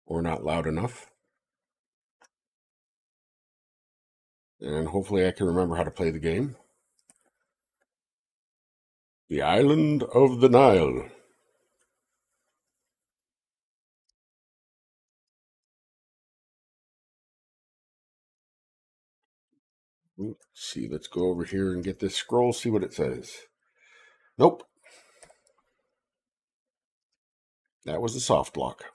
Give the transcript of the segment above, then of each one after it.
or not loud enough. And hopefully I can remember how to play the game. The Island of the Nile. Let's see, let's go over here and get this scroll, see what it says. Nope. That was a soft lock.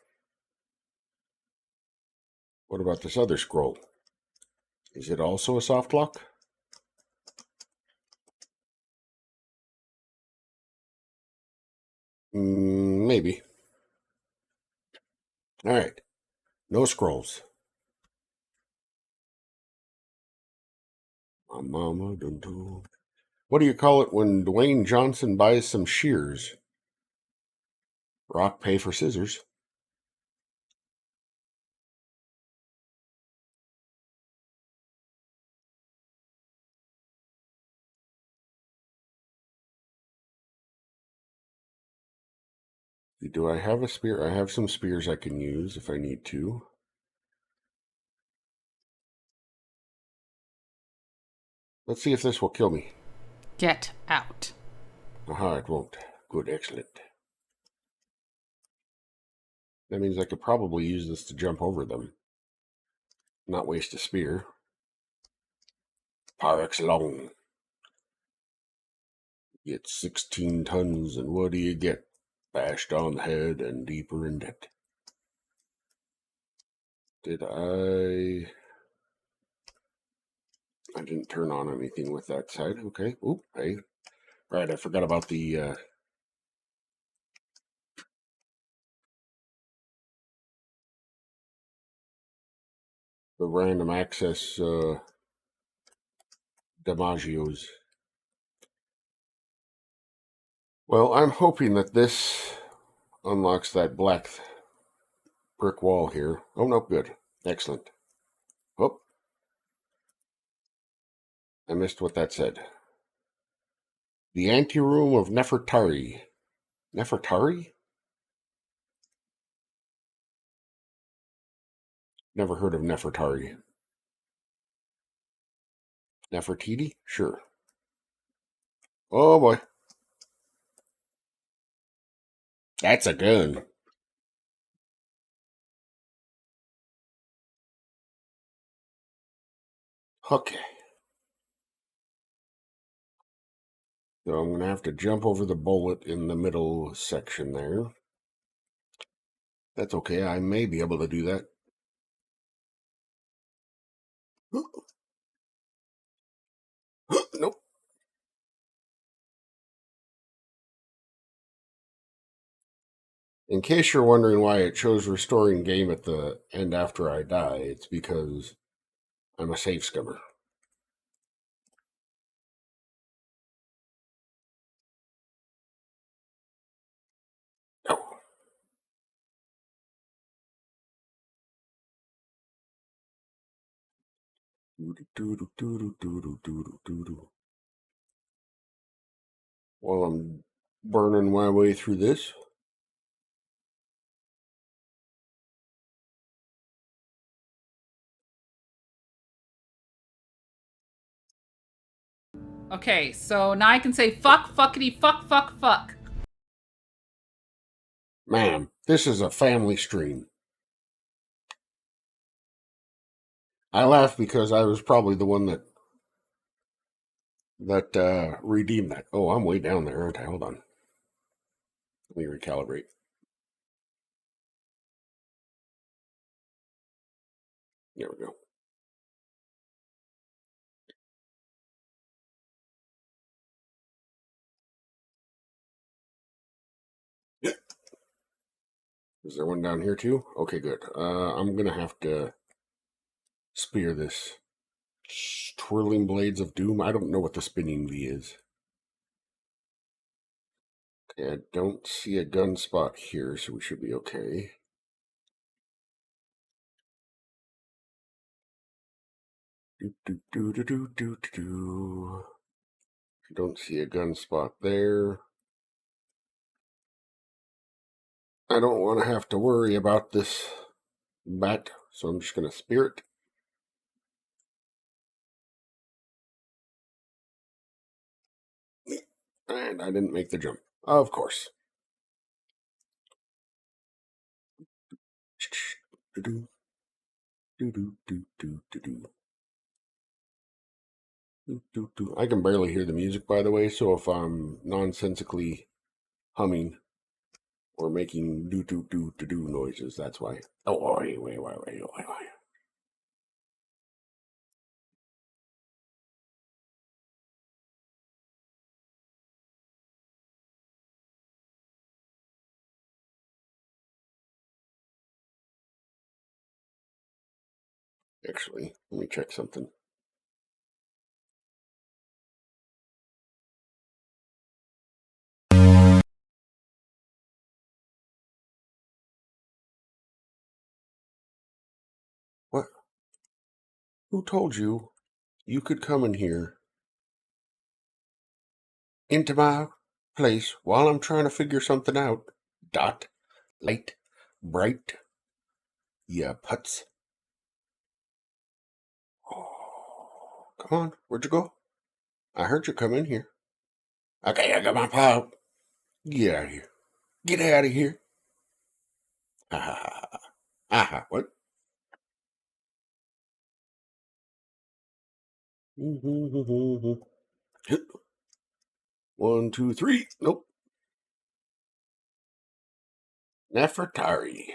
What about this other scroll? Is it also a soft lock? Maybe. All right. No scrolls. Mama, what do you call it when Dwayne Johnson buys some shears? Rock, paper, scissors. Do I have a spear? I have some spears I can use if I need to. Let's see if this will kill me. Get out. Aha, it won't. Good, excellent. That means I could probably use this to jump over them. Not waste a spear. Par excellence. Get 16 tons, and what do you get? Bashed on the head and deeper in debt. Did I didn't turn on anything with that side. Okay. Oop, hey. Right, I forgot about the random access damagios. Well, I'm hoping that this unlocks that black brick wall here. Oh, no, good. Excellent. Oh, I missed what that said. The anteroom of Nefertari. Nefertari? Never heard of Nefertari. Nefertiti? Sure. Oh boy. That's a gun. Okay. So I'm going to have to jump over the bullet in the middle section there. That's okay. I may be able to do that. Nope. In case you're wondering why it shows restoring game at the end after I die, it's because I'm a save scummer. No. While I'm burning my way through this. Okay, so now I can say fuck, fuckity, fuck, fuck, fuck. Ma'am, this is a family stream. I laugh because I was probably the one that redeemed that. Oh, I'm way down there, aren't I? Hold on. Let me recalibrate. There we go. Is there one down here too? Okay, good. I'm gonna have to spear this. Twirling Blades of Doom. I don't know what the spinning V is. Okay, I don't see a gun spot here, so we should be okay. I don't see a gun spot there. I don't want to have to worry about this bat, so I'm just going to spirit. And I didn't make the jump. Of course. Do-do, do-do, do-do, do-do. I can barely hear the music, by the way, so if I'm nonsensically humming or making do noises, that's why. Oh, wait. Actually, let me check something. What? Who told you you could come in here into my place while I'm trying to figure something out? Dot, light, bright, yeah, putz. Oh, come on, where'd you go? I heard you come in here. Okay, I got my pop. Get out of here. Get out of here. Ha ha ha ha. Aha, what? 1, 2, 3. Nope. Nefertari.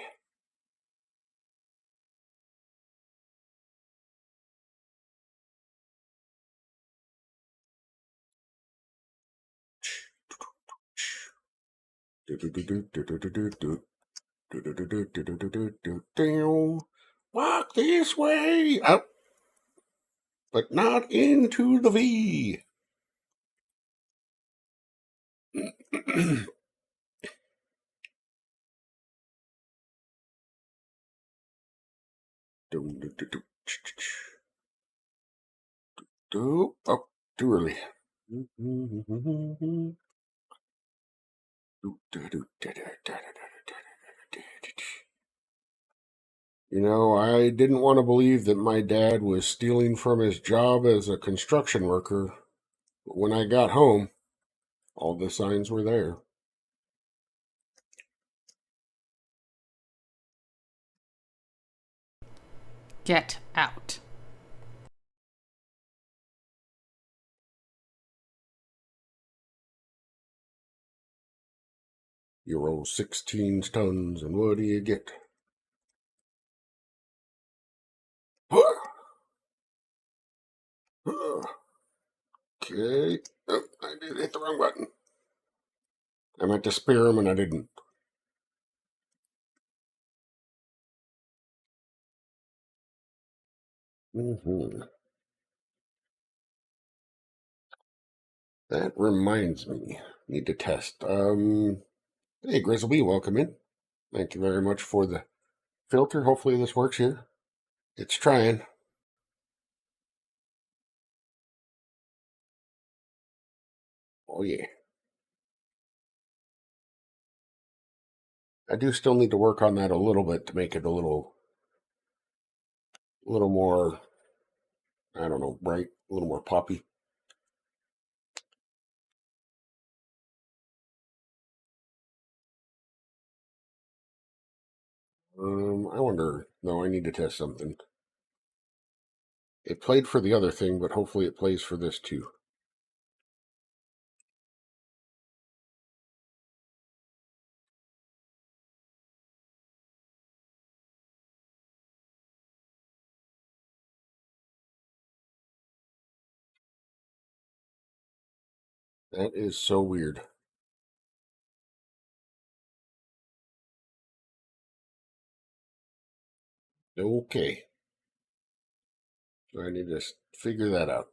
Walk this way. Up, but not into the V. Oh, too early. You know, I didn't want to believe that my dad was stealing from his job as a construction worker. But when I got home, all the signs were there. Get out. You roll 16 tons, and what do you get? Okay. Oh, I did hit the wrong button. I meant to spear him, and I didn't. That reminds me. Need to test. Hey, Grizzly, welcome in. Thank you very much for the filter. Hopefully this works here. It's trying. Oh, yeah. I do still need to work on that a little bit to make it a little more, I don't know, bright, a little more poppy. I wonder. No, I need to test something. It played for the other thing, but hopefully it plays for this too. That is so weird. Okay. So I need to figure that out.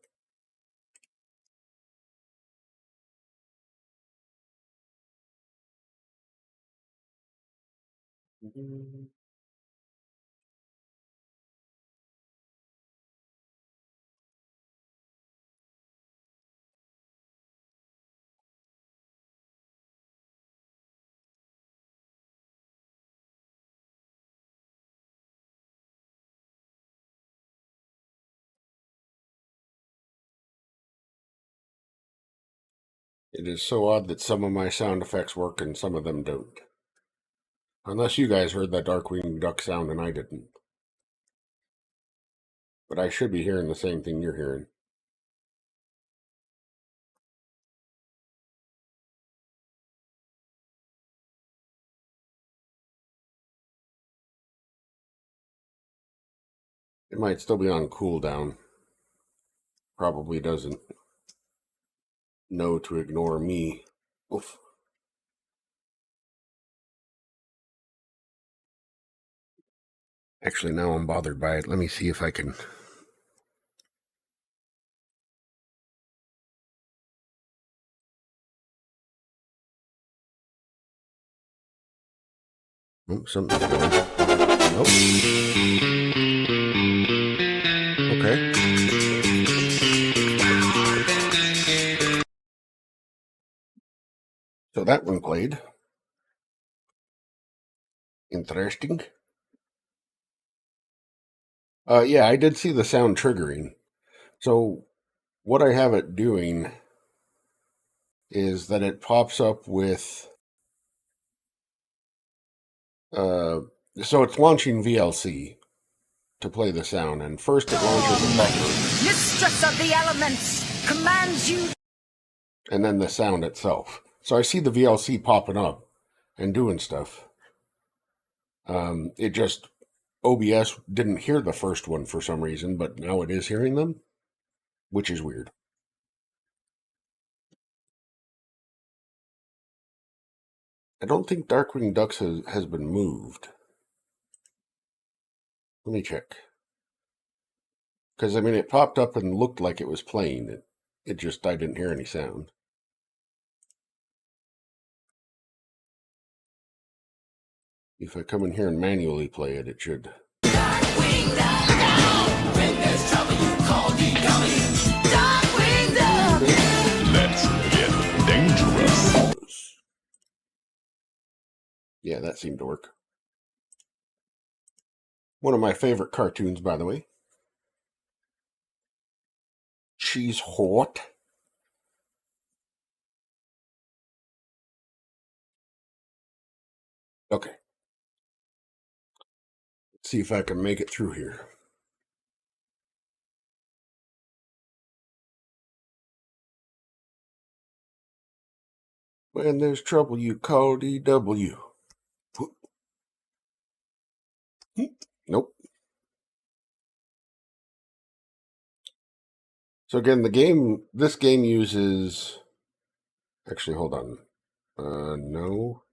It is so odd that some of my sound effects work and some of them don't. Unless you guys heard that Darkwing Duck sound and I didn't. But I should be hearing the same thing you're hearing. It might still be on cooldown. Probably doesn't know to ignore me. Oof. Actually, now I'm bothered by it. Let me see if I can... Oh, something's going. Nope. Okay. So that one played. Interesting. Yeah, I did see the sound triggering. So what I have it doing is that it pops up with... so it's launching VLC to play the sound, and first it launches a buffer. Mistress of the elements commands you. And then the sound itself. So I see the VLC popping up and doing stuff. It just... OBS didn't hear the first one for some reason, but now it is hearing them, which is weird. I don't think Darkwing Ducks has been moved. Let me check. Because, I mean, it popped up and looked like it was playing. It just, I didn't hear any sound. If I come in here and manually play it, it should. Darkwing Duck. When there's trouble, you call me dummy. Darkwing Duck. Let's get dangerous. Yeah, that seemed to work. One of my favorite cartoons, by the way. She's hot. Okay. Let's see if I can make it through here. When there's trouble, you call DW. Nope. So again, this game uses... Actually, hold on. No.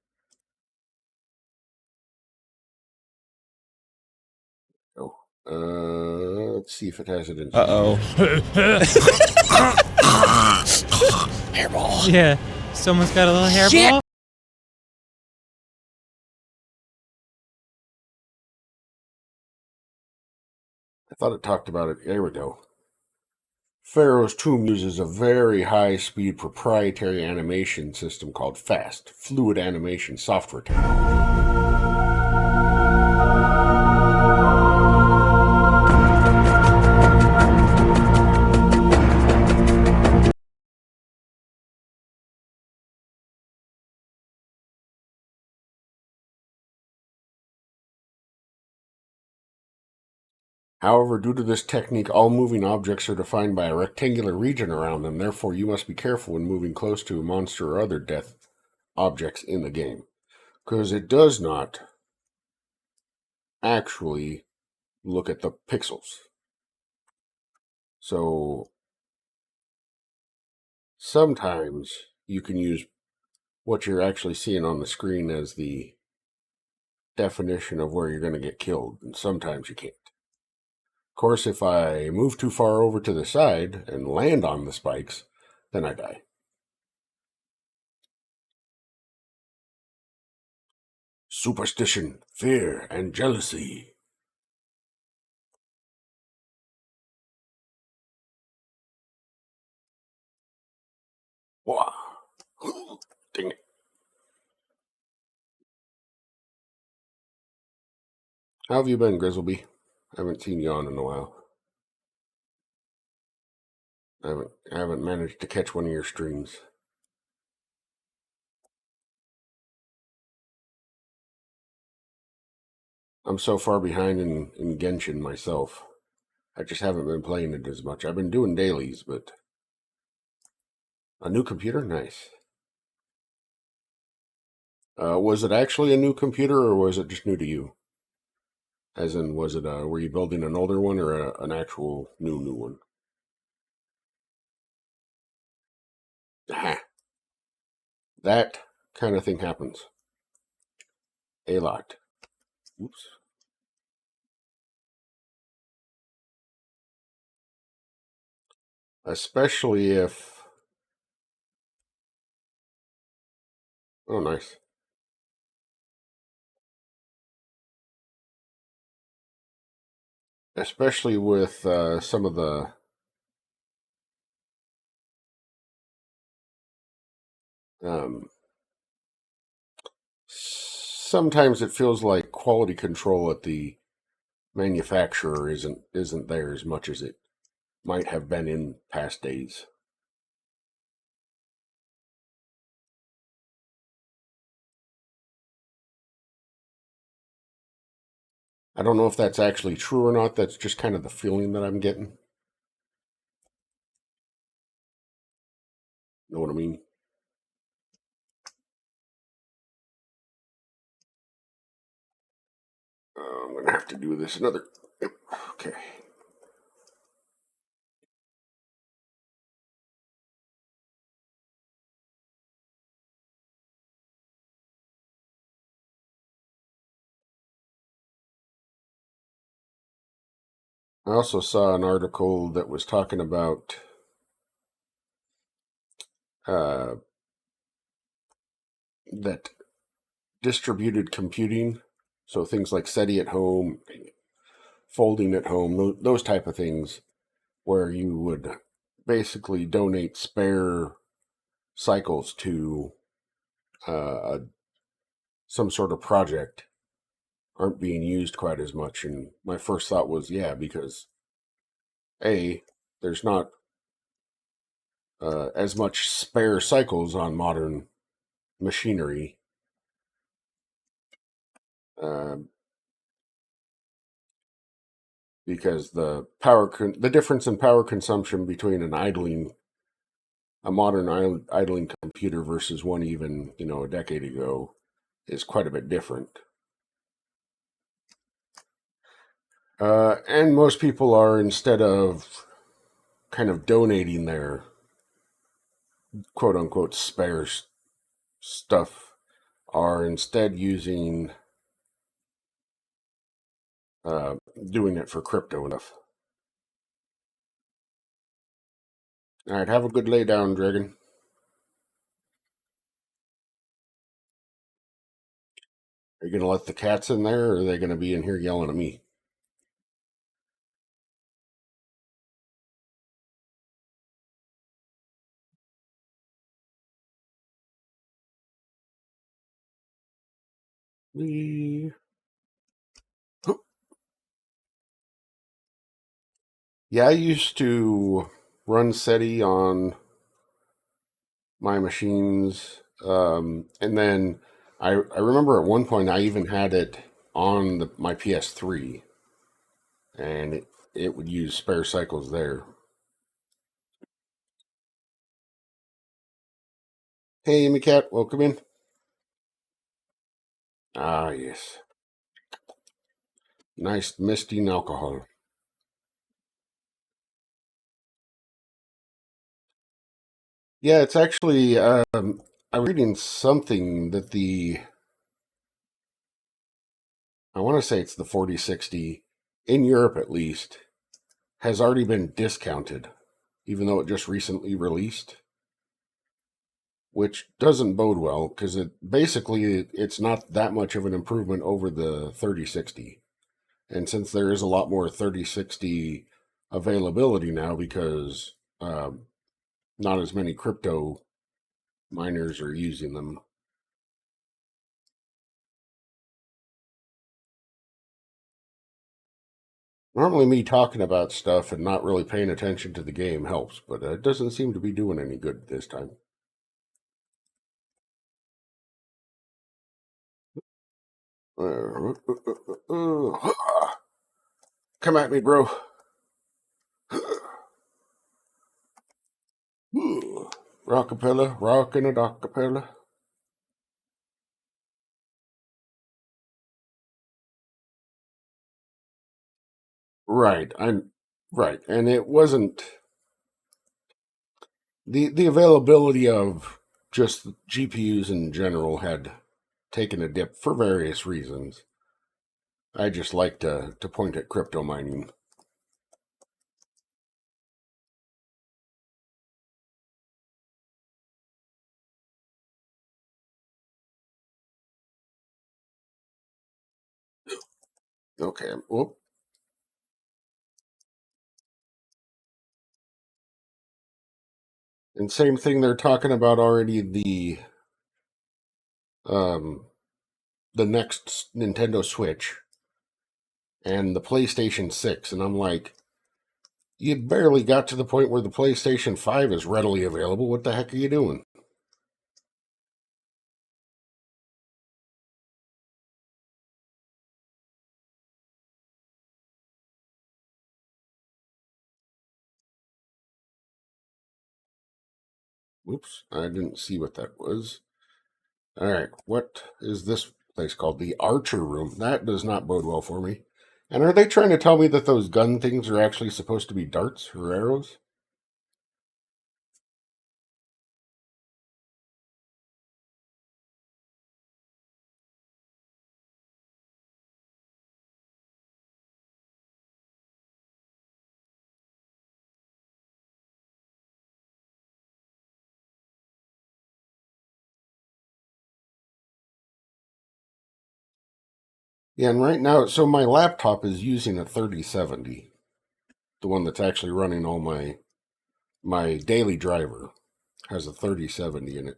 Oh. Let's see if it has it in. HerrBawl. Yeah. Someone's got a little HerrBawl. I thought it talked about it. There we go. Pharaoh's Tomb uses a very high-speed proprietary animation system called FAST, Fluid Animation Software Technology. However, due to this technique, all moving objects are defined by a rectangular region around them. Therefore, you must be careful when moving close to a monster or other death objects in the game, because it does not actually look at the pixels. So sometimes you can use what you're actually seeing on the screen as the definition of where you're going to get killed, and sometimes you can't. Of course, if I move too far over to the side and land on the spikes, then I die. Superstition, fear, and jealousy. Wah. Dang it. How have you been, Grizzleby? I haven't seen you on in a while. I haven't managed to catch one of your streams. I'm so far behind in Genshin myself. I just haven't been playing it as much. I've been doing dailies, but a new computer? Nice. Was it actually a new computer, or was it just new to you? As in, was it, were you building an older one or an actual new one? Ah, that kind of thing happens. A lot. Oops. Especially if... Oh, nice. Especially with some of the... sometimes it feels like quality control at the manufacturer isn't there as much as it might have been in past days. I don't know if that's actually true or not. That's just kind of the feeling that I'm getting. Know what I mean? I'm going to have to do this another... Yep. Okay. I also saw an article that was talking about that distributed computing, so things like SETI at home, folding at home, those type of things, where you would basically donate spare cycles to some sort of project, aren't being used quite as much. And my first thought was, yeah, because there's not as much spare cycles on modern machinery. Because the the difference in power consumption between a modern idling computer versus one even a decade ago is quite a bit different. And most people are, instead of kind of donating their quote unquote spare stuff, are instead using doing it for crypto enough. All right, have a good lay down, Dragon. Are you going to let the cats in there, or are they going to be in here yelling at me? Yeah, I used to run SETI on my machines, and then I remember at one point I even had it on my PS3, and it would use spare cycles there. Hey, Amy Cat, welcome in. Ah, yes. Nice misting alcohol. Yeah, it's actually, I'm reading something that I want to say it's the 4060, in Europe at least, has already been discounted, even though it just recently released, which doesn't bode well because it's not that much of an improvement over the 3060. And since there is a lot more 3060 availability now because not as many crypto miners are using them. Normally, me talking about stuff and not really paying attention to the game helps, but it doesn't seem to be doing any good this time. Come at me, bro. Ooh. Rockapella, rockin' a dockapella. Right, I'm right, and it wasn't the availability of just GPUs in general had taken a dip for various reasons. I just like to point at crypto mining. Okay, whoop. And same thing they're talking about already um the next Nintendo Switch and the PlayStation 6, and I'm like, you barely got to the point where the PlayStation 5 is readily available. What the heck are you doing? Whoops, I didn't see what that was. All right, what is this place called? The Archer Room. That does not bode well for me. And are they trying to tell me that those gun things are actually supposed to be darts or arrows? Yeah, and right now, so my laptop is using a 3070, the one that's actually running all my daily driver has a 3070 in it.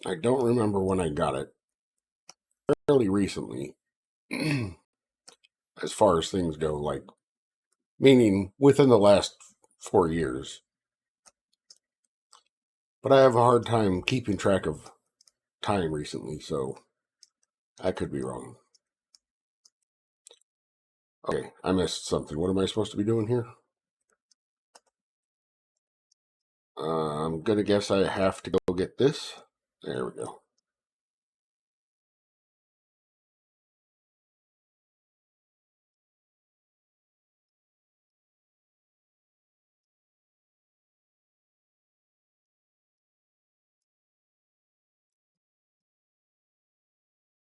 I don't remember when I got it. Fairly recently, as far as things go, like meaning within the last 4 years. But I have a hard time keeping track of time recently, so I could be wrong. Okay, I missed something. What am I supposed to be doing here? I'm gonna guess I have to go get this. There we go.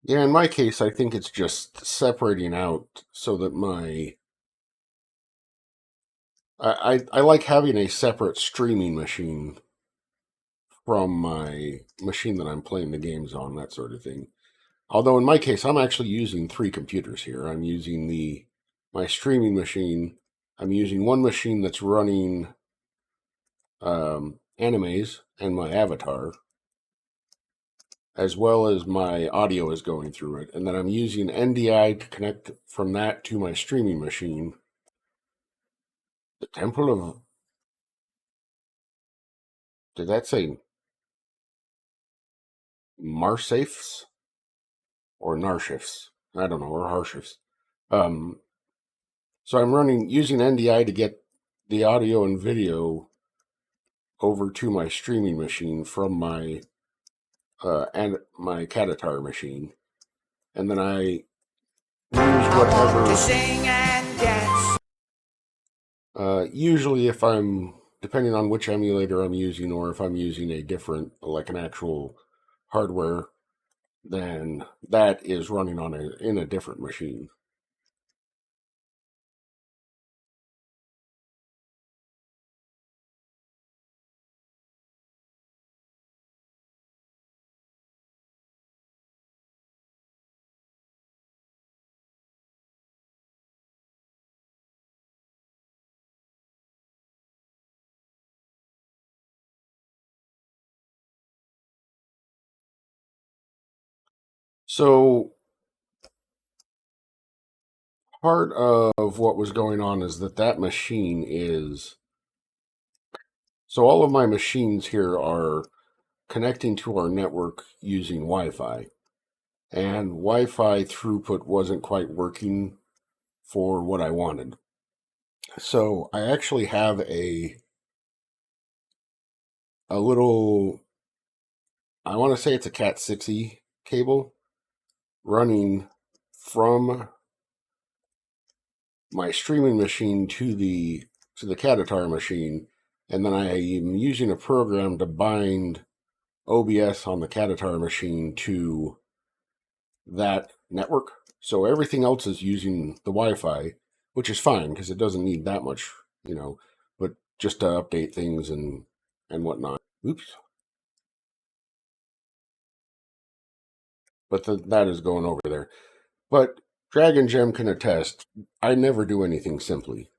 Yeah, in my case, I think it's just separating out so that I like having a separate streaming machine from my machine that I'm playing the games on, that sort of thing. Although in my case, I'm actually using 3 computers here. I'm using my streaming machine. I'm using one machine that's running animes and my avatar, as well as my audio is going through it. And then I'm using NDI to connect from that to my streaming machine. The Temple of... Did that say Marsafes? Or Narshifts? I don't know, or Harshifts. Um, so I'm using NDI to get the audio and video over to my streaming machine from my and my Catatar machine, and then I use whatever. Sing and dance. Usually, if I'm depending on which emulator I'm using, or if I'm using a different, like an actual hardware, then that is running in a different machine. So part of what was going on is that machine is... So all of my machines here are connecting to our network using Wi-Fi. and Wi-Fi throughput wasn't quite working for what I wanted. So I actually have a little, I want to say it's a Cat 6e cable running from my streaming machine to the Catatar machine, and then I am using a program to bind OBS on the Catatar machine to that network. So everything else is using the Wi-Fi, which is fine because it doesn't need that much, but just to update things and whatnot. Oops. But that is going over there. But Dragon Gem can attest, I never do anything simply.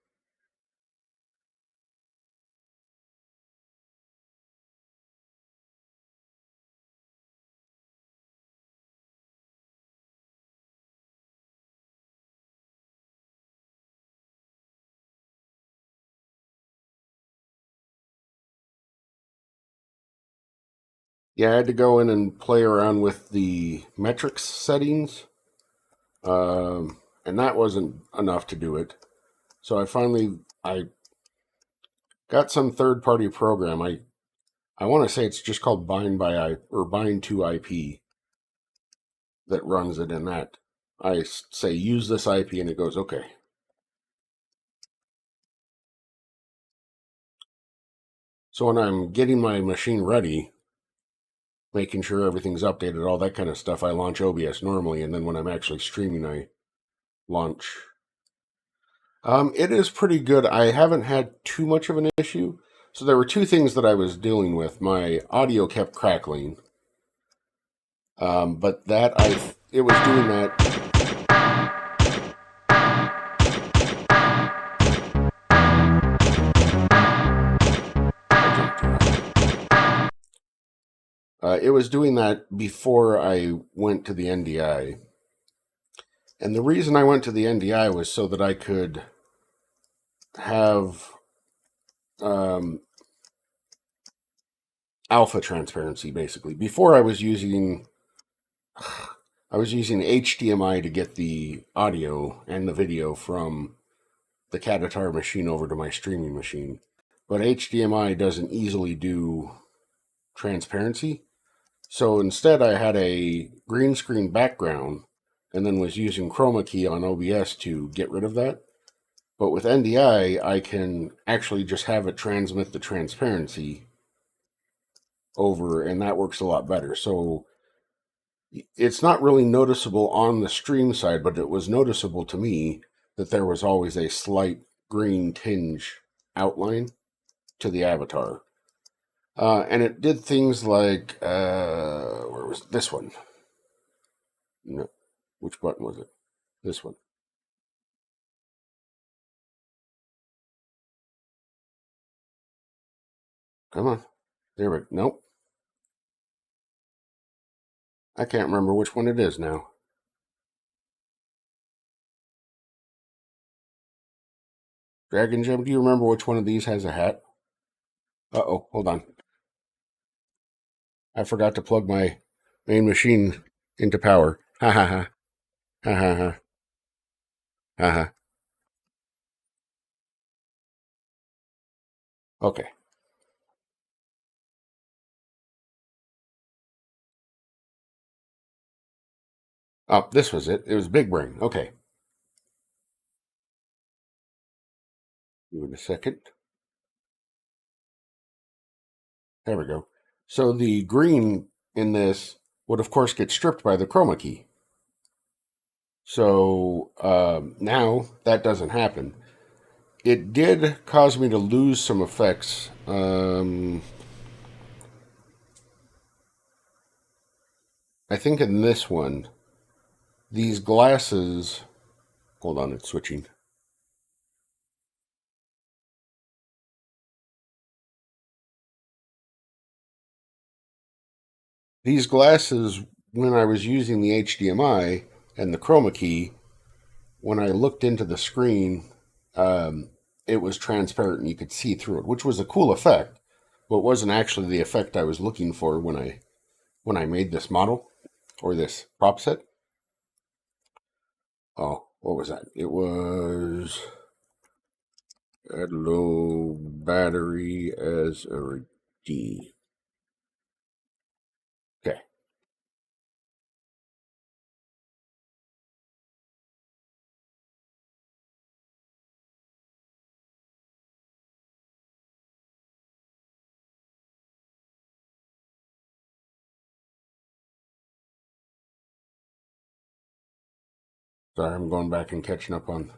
Yeah, I had to go in and play around with the metrics settings, and that wasn't enough to do it. So I got some third-party program. I want to say it's just called Bind to IP that runs it in that. I say use this IP and it goes okay. So when I'm getting my machine ready, making sure everything's updated, all that kind of stuff, I launch OBS normally, and then when I'm actually streaming, I launch. It is pretty good. I haven't had too much of an issue. So there were two things that I was dealing with. My audio kept crackling, but it was doing that. It was doing that before I went to the NDI. And the reason I went to the NDI was so that I could have alpha transparency, basically. Before I was using HDMI to get the audio and the video from the Catatar machine over to my streaming machine. But HDMI doesn't easily do transparency. So instead I had a green screen background and then was using chroma key on OBS to get rid of that. But with NDI, I can actually just have it transmit the transparency over, and that works a lot better. So it's not really noticeable on the stream side, but it was noticeable to me that there was always a slight green tinge outline to the avatar. And it did things like, where was this one? No, which button was it? This one. Come on. There we go. Nope. I can't remember which one it is now. Dragon Gem, do you remember which one of these has a hat? Uh-oh, hold on. I forgot to plug my main machine into power. Ha ha ha. Ha ha ha. Ha ha. Okay. Oh, this was it. It was Big Brain. Okay. Give it a second. There we go. So the green in this would, of course, get stripped by the chroma key. So now that doesn't happen. It did cause me to lose some effects. I think in this one, these glasses. Hold on, it's switching. These glasses, when I was using the HDMI and the chroma key, when I looked into the screen, it was transparent and you could see through it, which was a cool effect, but wasn't actually the effect I was looking for when I made this model. or this prop set. Oh, what was that? It was add low battery as a redeem. Okay. Sorry, I'm going back and catching up on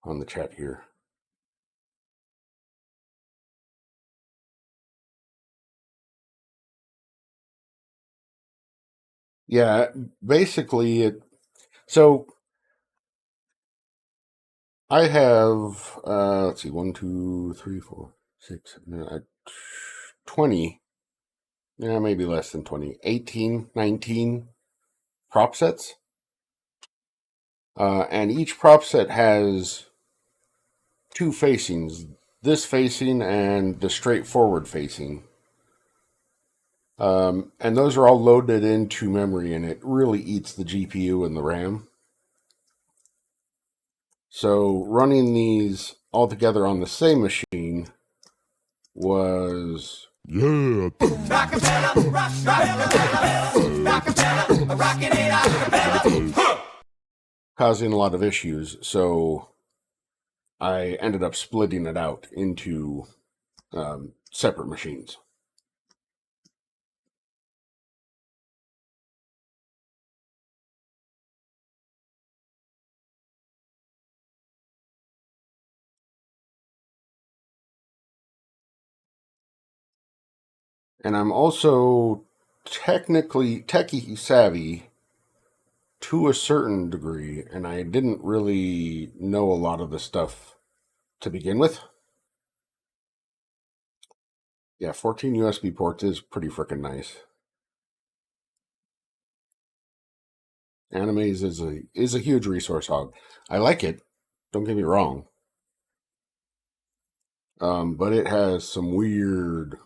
the chat here. Yeah, basically so I have let's see, 1, 2, 3, 4, 6, 20. Yeah, maybe less than 20. 18, 19 prop sets. And each prop set has two facings, this facing and the straightforward facing. And those are all loaded into memory, and it really eats the GPU and the RAM. So running these all together on the same machine was Yeah. causing a lot of issues. So I ended up splitting it out into separate machines. And I'm also technically techie savvy to a certain degree, and I didn't really know a lot of the stuff to begin with. Yeah, 14 USB ports is pretty freaking nice. Animes is a huge resource hog. I like it, don't get me wrong. But it has some weird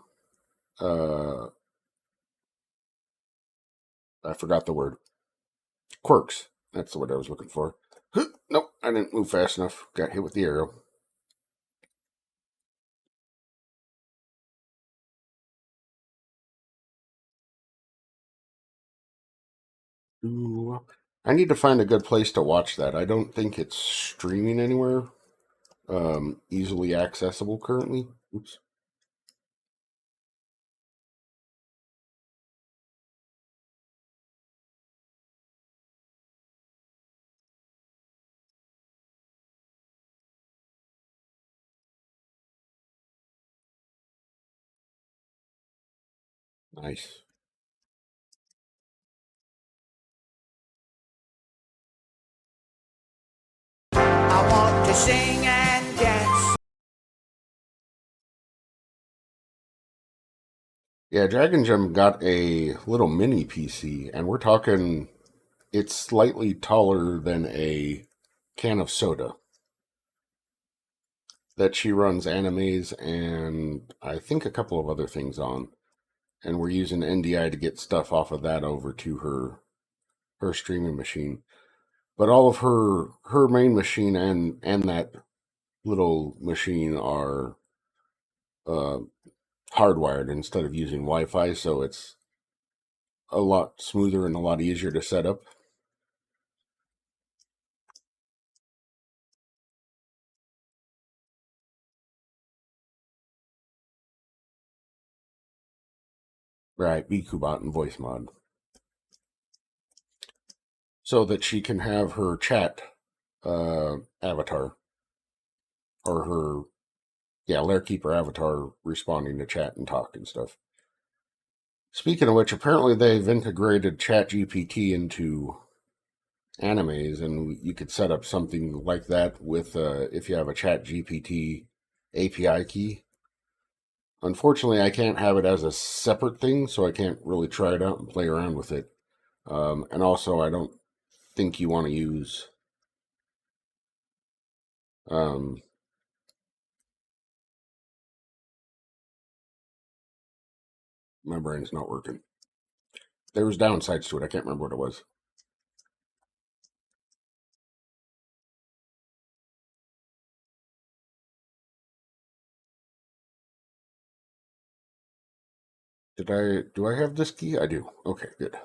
I forgot the word. Quirks. That's the word I was looking for. Nope, I didn't move fast enough. Got hit with the arrow. Ooh, I need to find a good place to watch that. I don't think it's streaming anywhere easily accessible currently. Oops. Nice. I want to sing and dance. Yeah, Dragon Gem got a little mini PC, and we're talking it's slightly taller than a can of soda. That she runs animes and I think a couple of other things on. And we're using NDI to get stuff off of that over to her streaming machine. But all of her main machine and that little machine are uh, hardwired instead of using Wi-Fi, so it's a lot smoother and a lot easier to set up. Right, BQBot and voice mod. So that she can have her chat avatar or her Lairkeeper avatar responding to chat and talk and stuff. Speaking of which, apparently they've integrated ChatGPT into animes, and you could set up something like that with if you have a ChatGPT API key. Unfortunately, I can't have it as a separate thing, so I can't really try it out and play around with it. And also, I don't think you want to use my brain's not working. There was downsides to it. I can't remember what it was. Do I have this key? I do. Okay, good.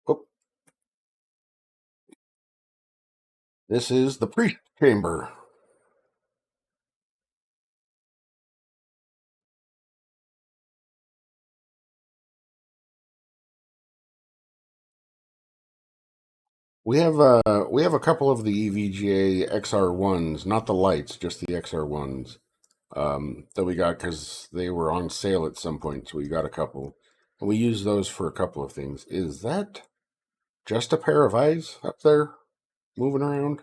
Oh. This is the priest chamber. We have a couple of the EVGA XR1s, not the lights, just the XR1s. That we got because they were on sale at some point, so we got a couple. And we use those for a couple of things. Is that just a pair of eyes up there moving around?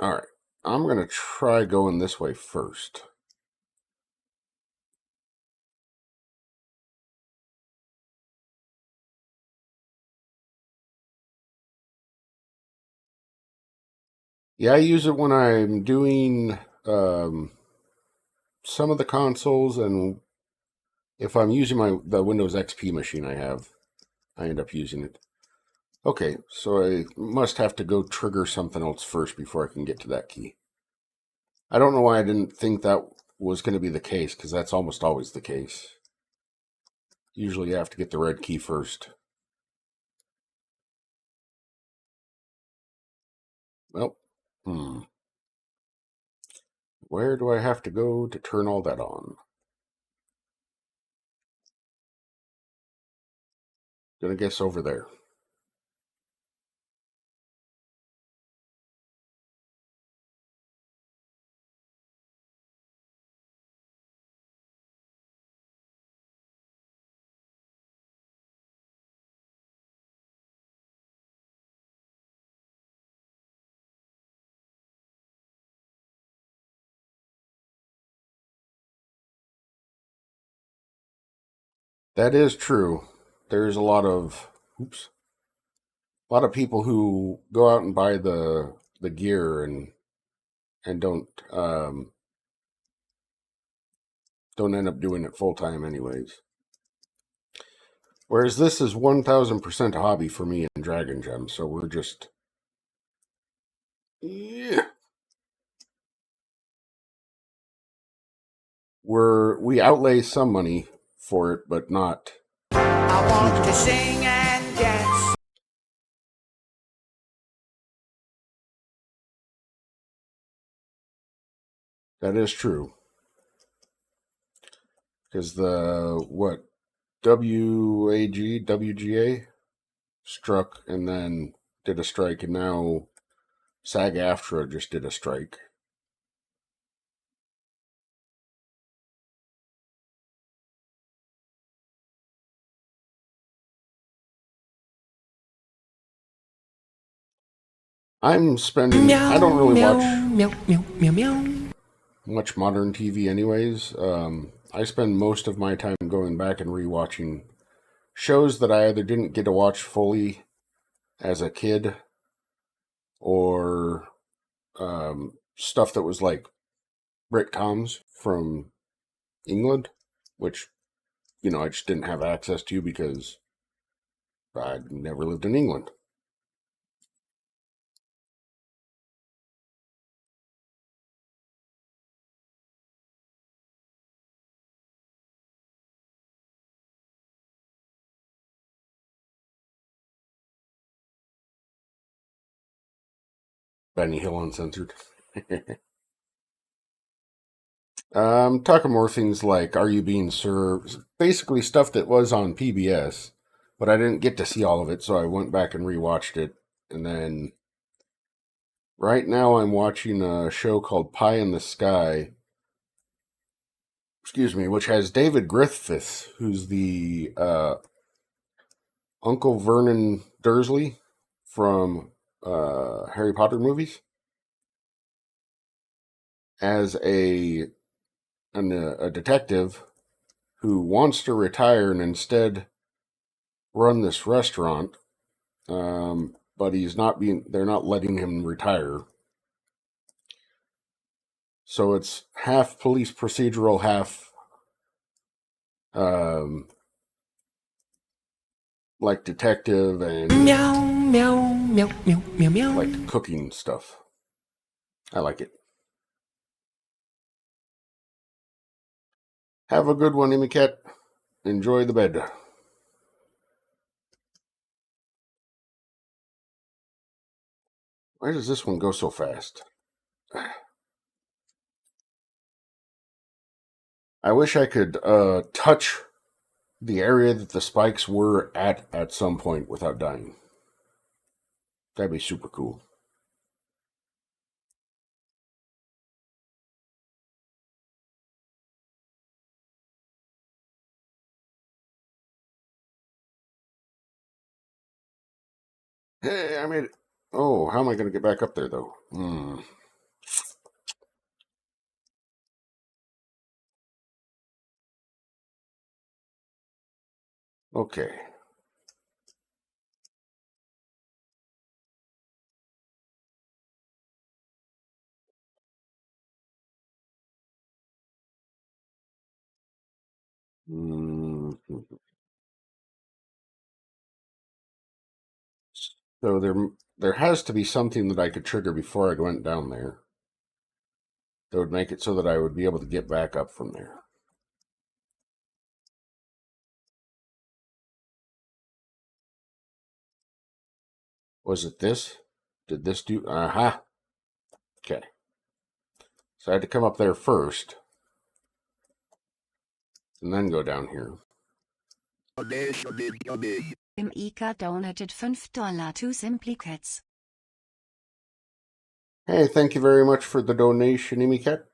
Alright, I'm going to try going this way first. Yeah, I use it when I'm doing some of the consoles, and if I'm using the Windows XP machine I have, I end up using it. Okay, so I must have to go trigger something else first before I can get to that key. I don't know why I didn't think that was going to be the case, because that's almost always the case. Usually you have to get the red key first. Well, where do I have to go to turn all that on? Gonna guess over there. That is true. There's a lot of people who go out and buy the gear and don't end up doing it full time anyways. Whereas this is 1000% a hobby for me in Dragon Gem, so we're just we outlay some money for it, but not. I want to sing and dance. That is true. Because the WGA struck and then did a strike, and now SAG-AFTRA just did a strike. I'm spending. I don't really watch much modern TV, anyways. I spend most of my time going back and rewatching shows that I either didn't get to watch fully as a kid, or stuff that was like Britcoms from England, which I just didn't have access to because I'd never lived in England. Benny Hill Uncensored. Talking more things like Are You Being Served? Basically stuff that was on PBS, but I didn't get to see all of it, so I went back and rewatched it. And then right now I'm watching a show called Pie in the Sky, which has David Griffiths, who's the Uncle Vernon Dursley from Harry Potter movies, as a detective who wants to retire and instead run this restaurant. but they're not letting him retire. So it's half police procedural, half like detective and Meow, meow, meow, meow, meow, meow. like cooking stuff. I like it. Have a good one, Emmy Cat. Enjoy the bed. Why does this one go so fast? I wish I could touch the area that the spikes were at some point without dying. That'd be super cool. Hey, I made it. Oh, how am I going to get back up there, though? Okay. So there has to be something that I could trigger before I went down there that would make it so that I would be able to get back up from there. Was it this? Did this do? Aha. Okay. So I had to come up there first and then go down here. Ika donated $5 to Simply Cats. Hey, thank you very much for the donation, Emmy Cat.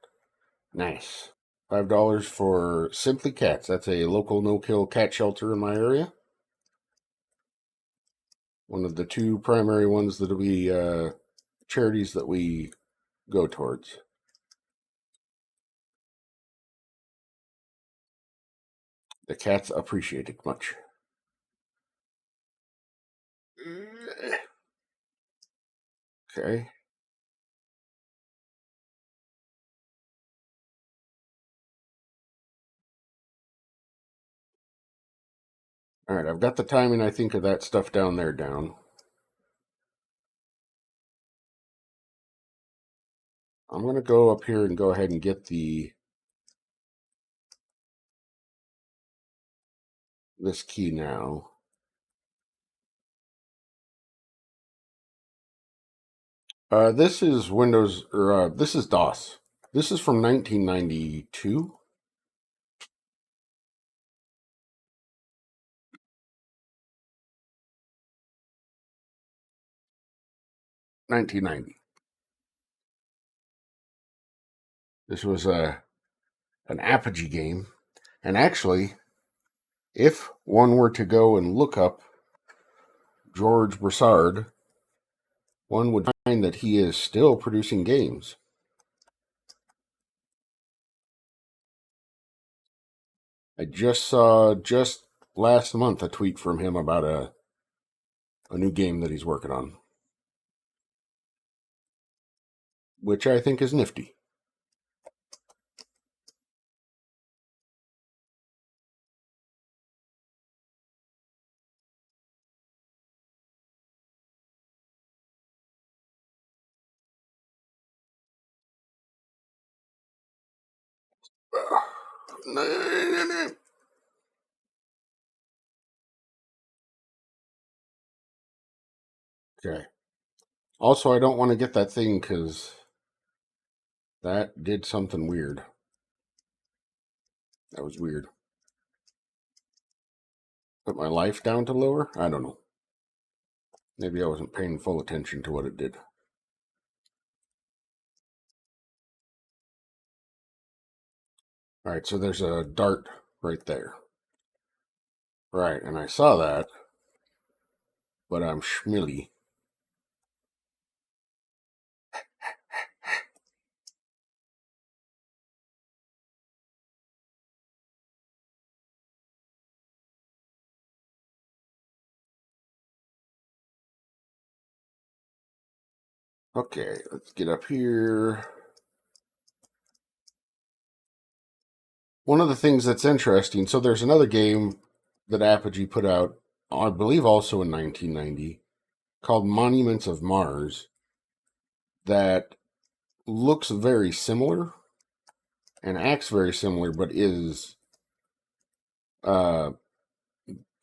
Nice. $5 for Simply Cats. That's a local no-kill cat shelter in my area. One of the two primary ones that we charities that we go towards. The cats appreciate it much. Okay. All right, I've got the timing, I think, of that stuff down there down. I'm going to go up here and go ahead and get this key now. This is Windows, or this is DOS. This is from 1992. This was an Apogee game. And actually, if one were to go and look up George Broussard, one would find that he is still producing games. I just saw just last month a tweet from him about a new game that he's working on, which I think is nifty. Okay. Also, I don't want to get that thing because that did something weird. That was weird. Put my life down to lower? I don't know. Maybe I wasn't paying full attention to what it did. All right, so there's a dart right there. Right, and I saw that, but I'm schmilly. Okay, let's get up here. One of the things that's interesting, so there's another game that Apogee put out, I believe also in 1990, called Monuments of Mars, that looks very similar and acts very similar, but is uh,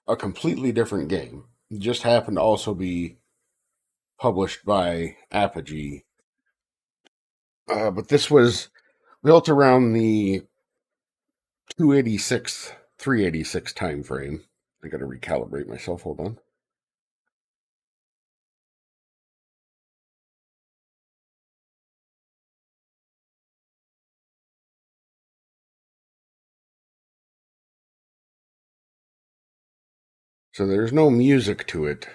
a completely different game. It just happened to also be published by Apogee. But this was built around the 286, 386 time frame. I gotta recalibrate myself. Hold on. So there's no music to it.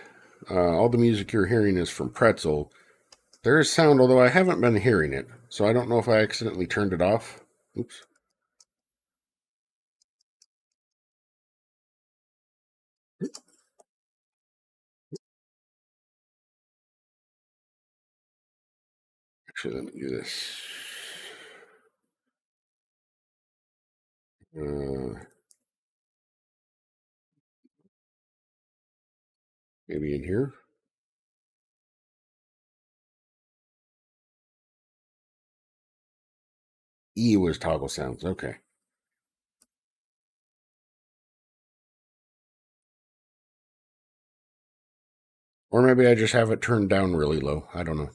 All the music you're hearing is from Pretzel. There is sound, although I haven't been hearing it. So I don't know if I accidentally turned it off. Oops. Actually, let me do this. Maybe in here. E was toggle sounds. Okay. Or maybe I just have it turned down really low. I don't know.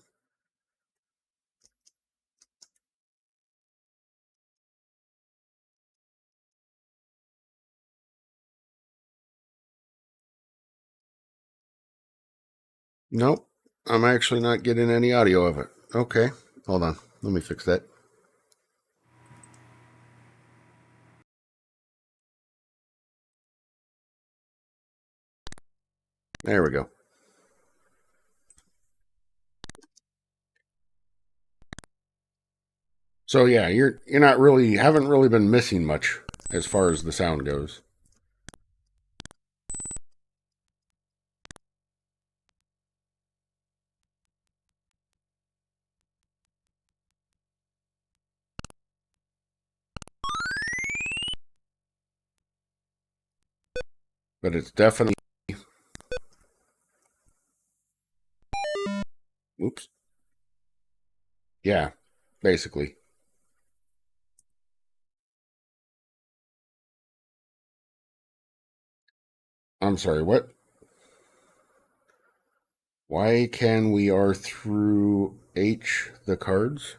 Nope. I'm actually not getting any audio of it. Okay. Hold on. Let me fix that. There we go. So yeah, you're not really haven't really been missing much as far as the sound goes. But it's definitely oops. Yeah, basically. I'm sorry, what? Why can we R through H the cards?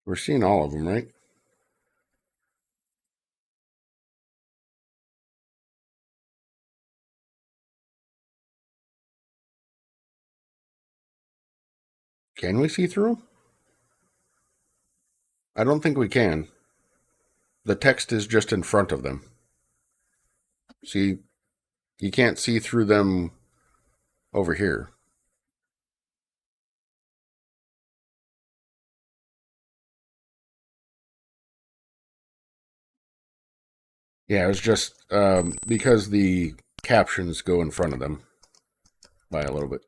We're seeing all of them, right? Can we see through them? I don't think we can. The text is just in front of them. See, you can't see through them over here. Yeah, it was just because the captions go in front of them by a little bit.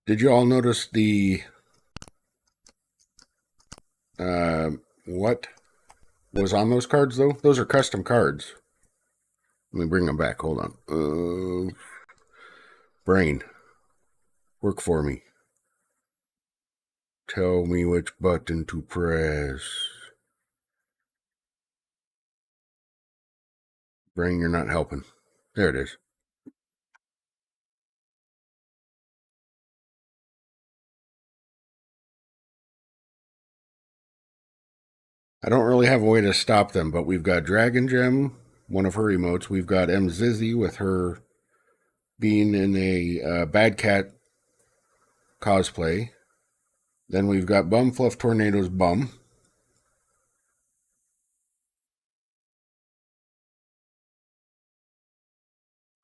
Did you all notice the what was on those cards though? Those are custom cards. Let me bring them back. Hold on. Brain, work for me. Tell me which button to press. Brain, you're not helping. There it is. I don't really have a way to stop them, but we've got Dragon Gem, one of her emotes. We've got M Zizzy with her being in a Bad Cat cosplay. Then we've got Bum Fluff Tornado's bum.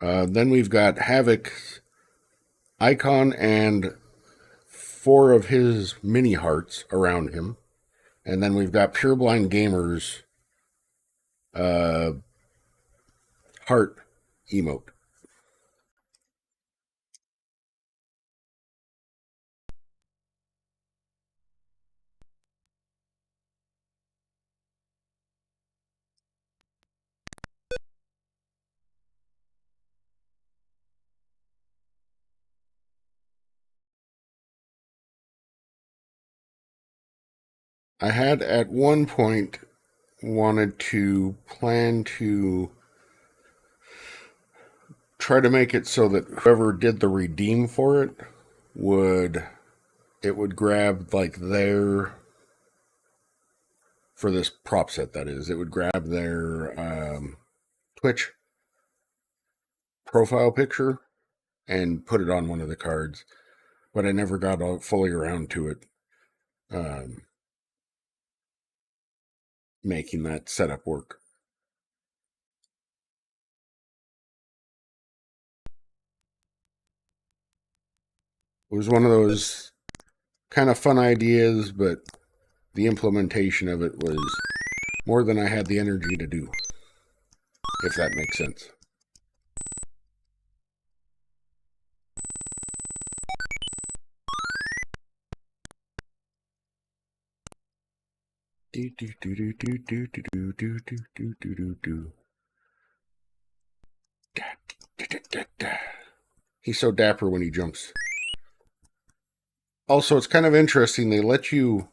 Then we've got Havoc's icon and 4 of his mini hearts around him. And then we've got Pureblind Gamer's heart emote. I had at one point wanted to plan to try to make it so that whoever did the redeem for it would grab like their, for this prop set that is, it would grab their Twitch profile picture and put it on one of the cards, but I never got fully around to it, making that setup work. It was one of those kind of fun ideas, but the implementation of it was more than I had the energy to do, if that makes sense. He's so dapper when he jumps. Also, it's kind of interesting. They let you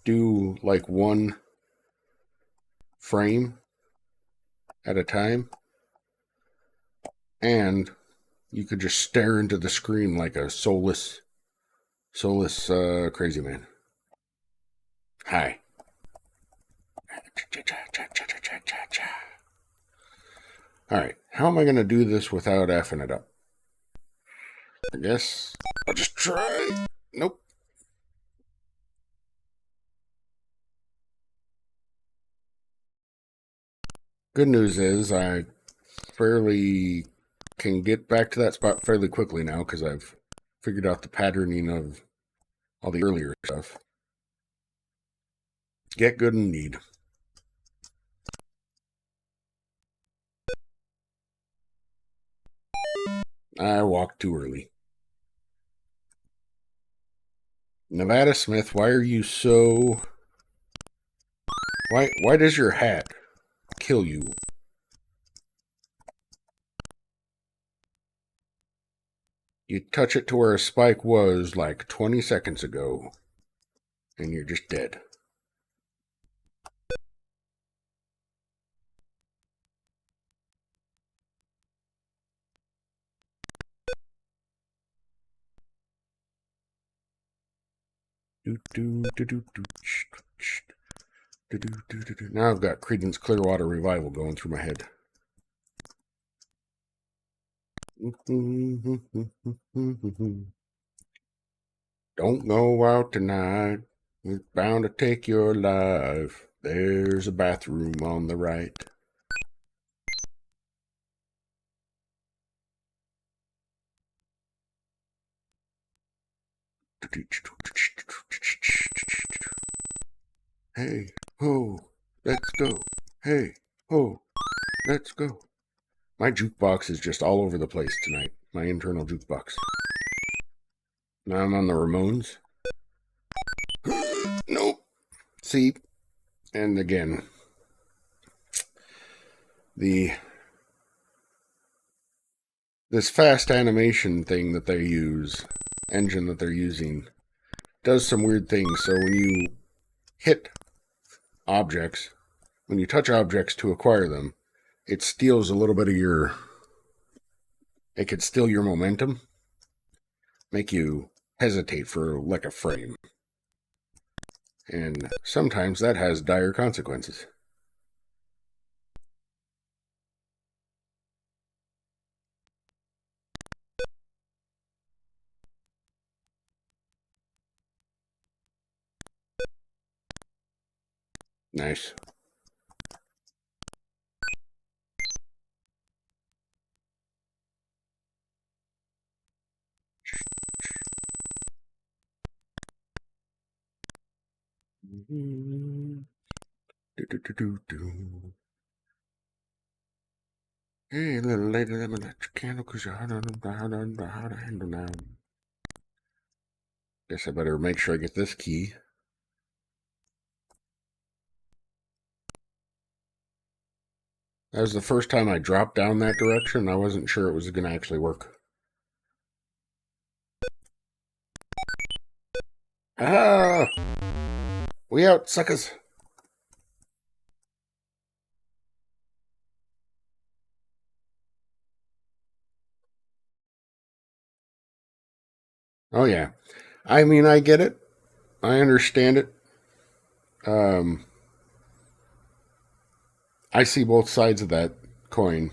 do like one frame at a time, and you could just stare into the screen like a soulless crazy man. Hi. Alright, how am I going to do this without effing it up? I guess I'll just try. Nope. Good news is I fairly can get back to that spot fairly quickly now because I've figured out the patterning of all the earlier stuff. Get good indeed. I walked too early. Nevada Smith, why are you so... Why does your hat kill you? You touch it to where a spike was like 20 seconds ago, and you're just dead. Now I've got Creedence Clearwater Revival going through my head. Don't go out tonight. It's bound to take your life. There's a bathroom on the right. Hey, ho, let's go. Hey, ho, let's go. My jukebox is just all over the place tonight. My internal jukebox. Now I'm on the Ramones. Nope. See, and again, this fast animation thing that they use, engine that they're using, does some weird things. So when you hit objects, when you touch objects to acquire them, it steals a little bit of your... It could steal your momentum, make you hesitate for like a frame. And sometimes that has dire consequences. Nice. Do. Hey, little lady, let me light your candle because you're hard to handle now. Guess I better make sure I get this key. That was the first time I dropped down that direction. I wasn't sure it was going to actually work. Ah! We out, suckers! Oh, yeah. I mean, I get it. I understand it. I see both sides of that coin.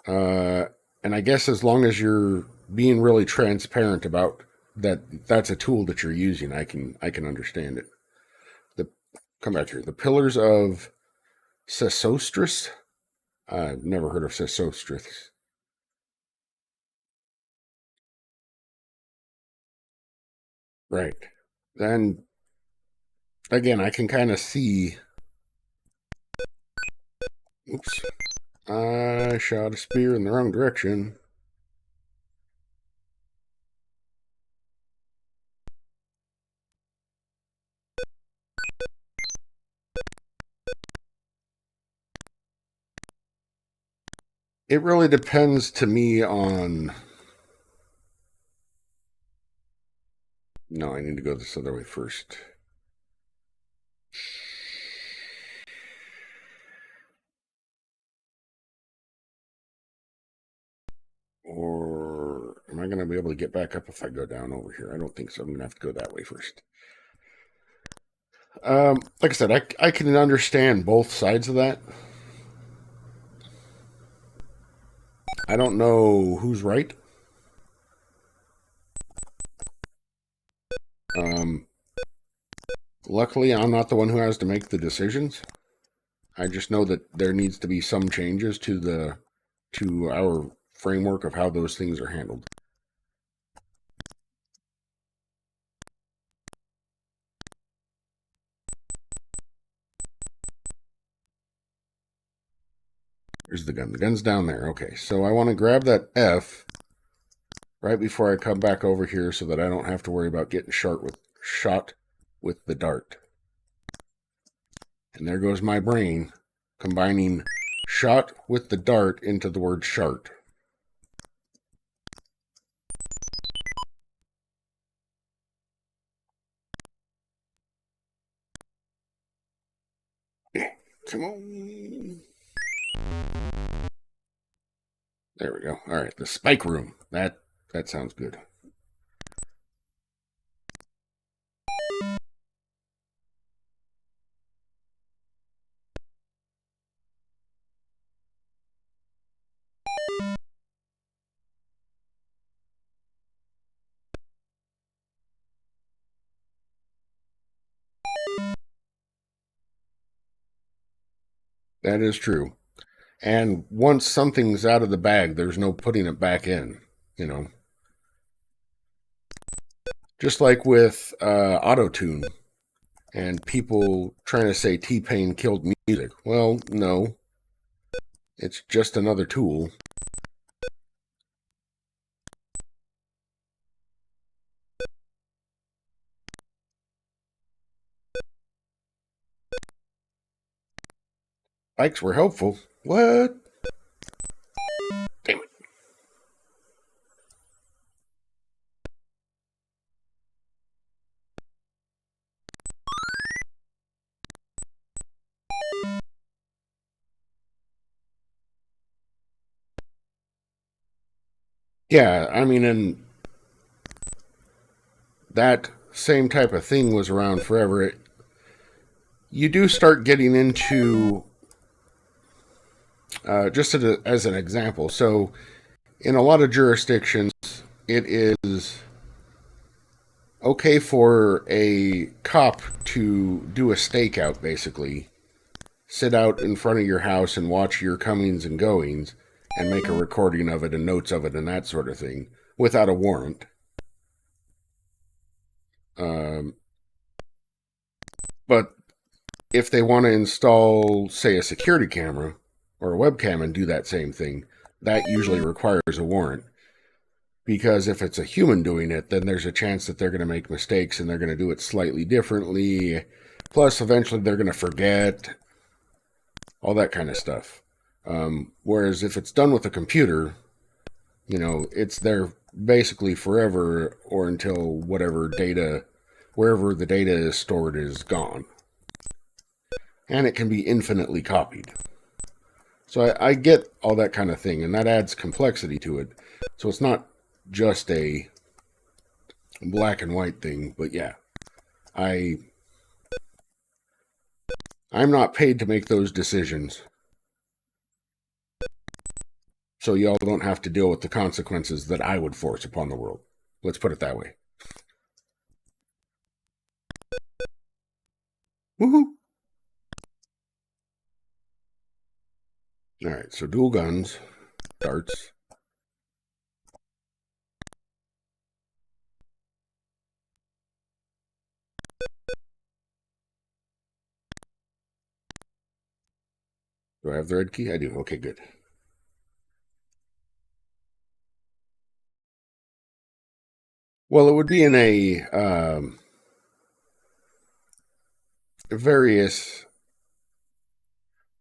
And I guess as long as you're being really transparent about that's a tool that you're using, I can understand it. Come back here. The Pillars of Sesostris. I've never heard of Sesostris. Right. Then again, I can kind of see. Oops. I shot a spear in the wrong direction. It really depends to me on... No, I need to go this other way first. Or am I going to be able to get back up if I go down over here? I don't think so. I'm going to have to go that way first. Like I said, I can understand both sides of that. I don't know who's right. Luckily, I'm not the one who has to make the decisions. I just know that there needs to be some changes to our framework of how those things are handled. Where's the gun? The gun's down there. Okay, so I want to grab that F right before I come back over here so that I don't have to worry about getting shot with the dart. And there goes my brain combining shot with the dart into the word shart. Come on. There we go. All right, the spike room. That sounds good. That is true. And once something's out of the bag, there's no putting it back in, you know. Just like with auto-tune and people trying to say T-Pain killed music. Well, no. It's just another tool. Bikes were helpful. What? Damn it. Yeah, I mean, and that same type of thing was around forever. You do start getting into, just as an example, so in a lot of jurisdictions, it is okay for a cop to do a stakeout, basically. Sit out in front of your house and watch your comings and goings and make a recording of it and notes of it and that sort of thing without a warrant. But if they want to install, say, a security camera or a webcam and do that same thing, that usually requires a warrant. Because if it's a human doing it, then there's a chance that they're going to make mistakes and they're going to do it slightly differently. Plus, eventually they're going to forget, all that kind of stuff. Whereas if it's done with a computer, it's there basically forever or until wherever the data is stored is gone. And it can be infinitely copied. So I get all that kind of thing, and that adds complexity to it. So it's not just a black and white thing, but yeah, I'm not paid to make those decisions. So y'all don't have to deal with the consequences that I would force upon the world. Let's put it that way. Woohoo! Alright, so dual guns, darts. Do I have the red key? I do. Okay, good. Well, it would be in a various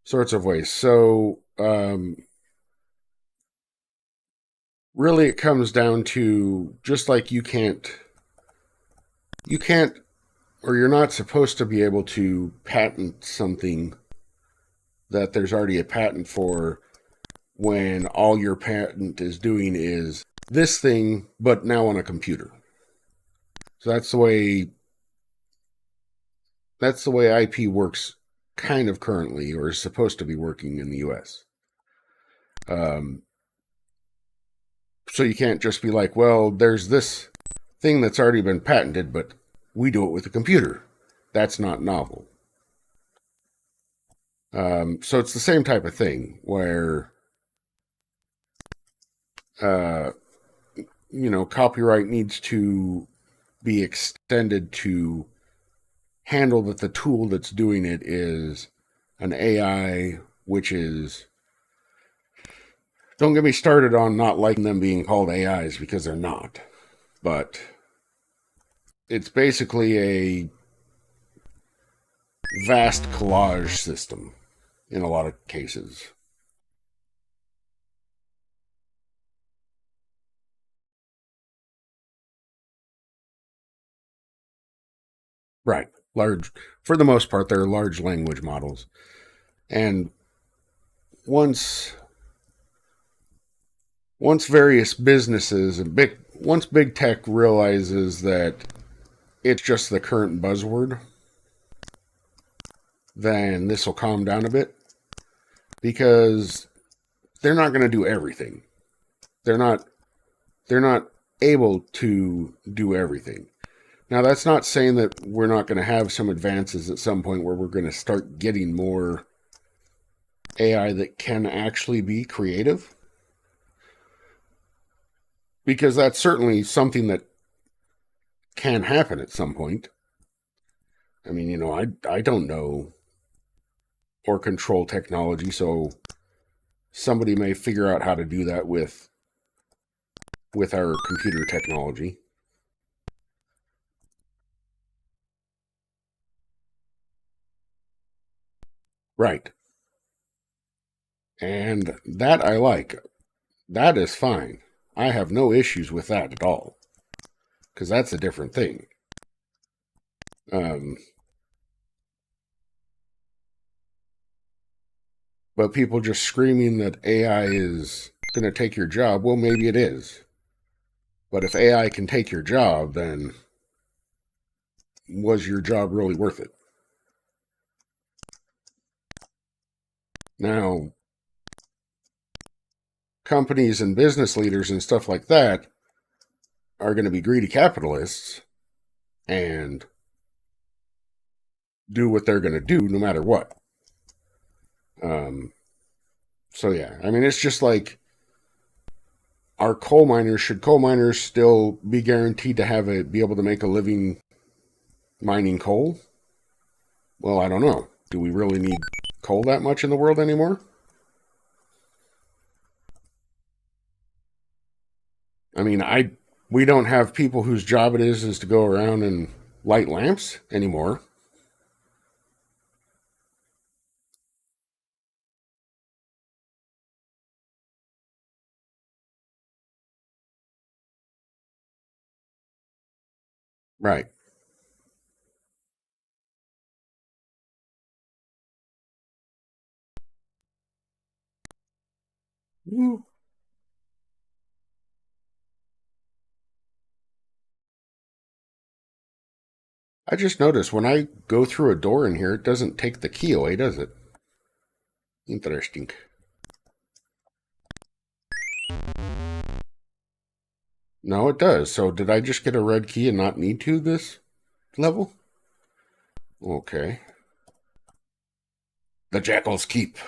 sorts of ways. So, really it comes down to just like you can't, or you're not supposed to be able to patent something that there's already a patent for when all your patent is doing is this thing, but now on a computer. So that's the way IP works kind of currently, or is supposed to be working in the US. So you can't just be like, well, there's this thing that's already been patented, but we do it with a computer. That's not novel. So it's the same type of thing where, copyright needs to be extended to handle that the tool that's doing it is an AI, which is, don't get me started on not liking them being called AIs because they're not, but it's basically a vast collage system in a lot of cases. Right. Large, for the most part, they're large language models. And once various businesses and once big tech realizes that it's just the current buzzword, then this will calm down a bit, because they're not going to do everything. They're not able to do everything. Now, that's not saying that we're not going to have some advances at some point where we're going to start getting more AI that can actually be creative, because that's certainly something that can happen at some point. I mean, I don't know or control technology, so somebody may figure out how to do that with our computer technology. Right. And that I like. That is fine. I have no issues with that at all, because that's a different thing. But people just screaming that AI is going to take your job, well, maybe it is. But if AI can take your job, then was your job really worth it? Now, companies and business leaders and stuff like that are going to be greedy capitalists and do what they're going to do no matter what. So yeah, I mean, it's just like, should coal miners still be guaranteed to be able to make a living mining coal? Well, I don't know. Do we really need coal that much in the world anymore? I mean, we don't have people whose job it is to go around and light lamps anymore. Right. Woo. I just noticed when I go through a door in here, it doesn't take the key away, does it? Interesting. No, it does. So did I just get a red key and not need to this level? Okay. The Jackal's Keep.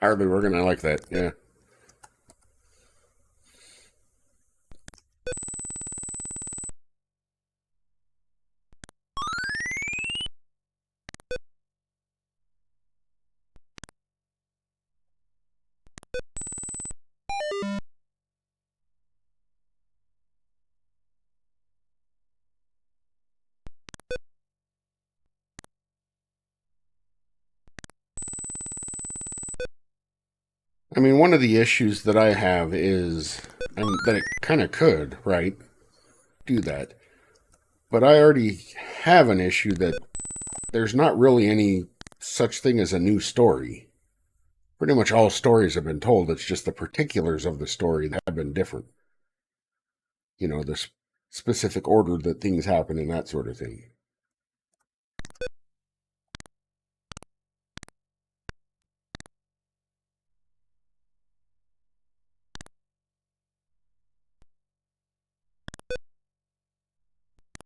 Hardly working. I like that. Yeah. I mean, one of the issues that I have is that it kind of could, right, do that. But I already have an issue that there's not really any such thing as a new story. Pretty much all stories have been told. It's just the particulars of the story that have been different. You know, the specific order that things happen and that sort of thing.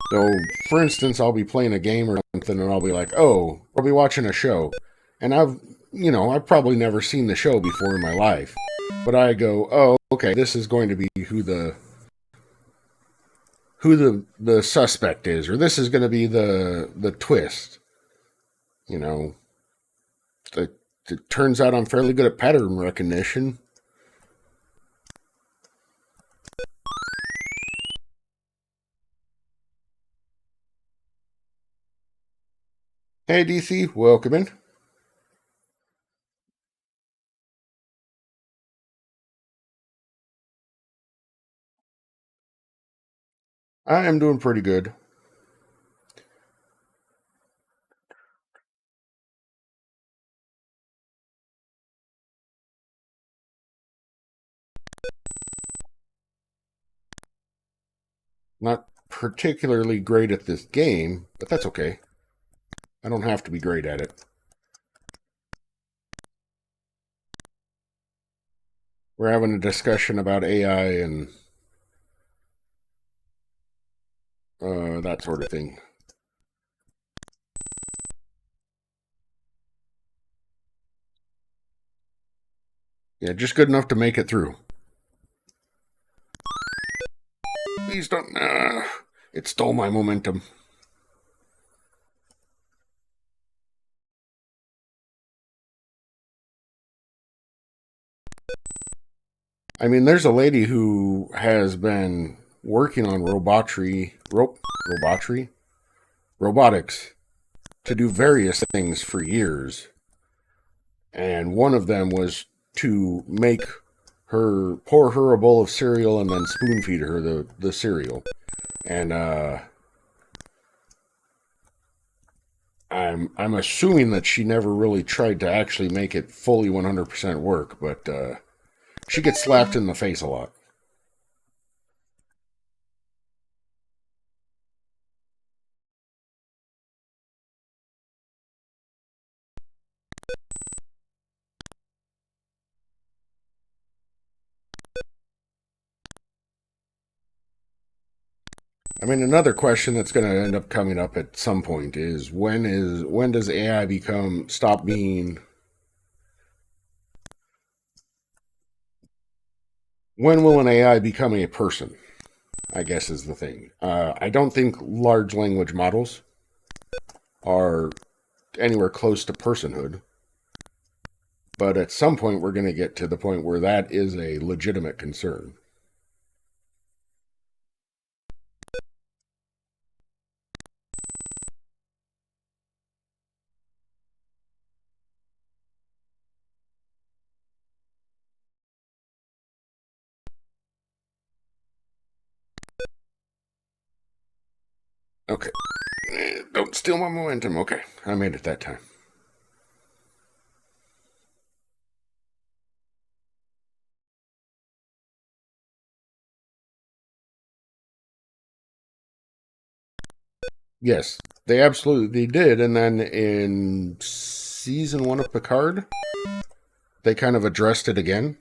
So, for instance, I'll be playing a game or something and I'll be like, oh, I'll be watching a show. And I've probably never seen the show before in my life. But I go, oh, okay, this is going to be who the suspect is, or this is going to be the twist. You know, it turns out I'm fairly good at pattern recognition. Hey, DC, welcome in. I am doing pretty good. Not particularly great at this game, but that's okay. I don't have to be great at it. We're having a discussion about AI and that sort of thing. Yeah, just good enough to make it through. Please don't. It stole my momentum. I mean, there's a lady who has been working on robotics to do various things for years. And one of them was to pour her a bowl of cereal and then spoon feed her the cereal. And I'm assuming that she never really tried to actually make it fully 100% work, but she gets slapped in the face a lot. I mean, another question that's going to end up coming up at some point is when does AI stop being? When will an AI become a person? I guess is the thing. I don't think large language models are anywhere close to personhood. But at some point, we're going to get to the point where that is a legitimate concern. Okay. Don't steal my momentum. Okay. I made it that time. Yes, they absolutely did. And then in season 1 of Picard, they kind of addressed it again.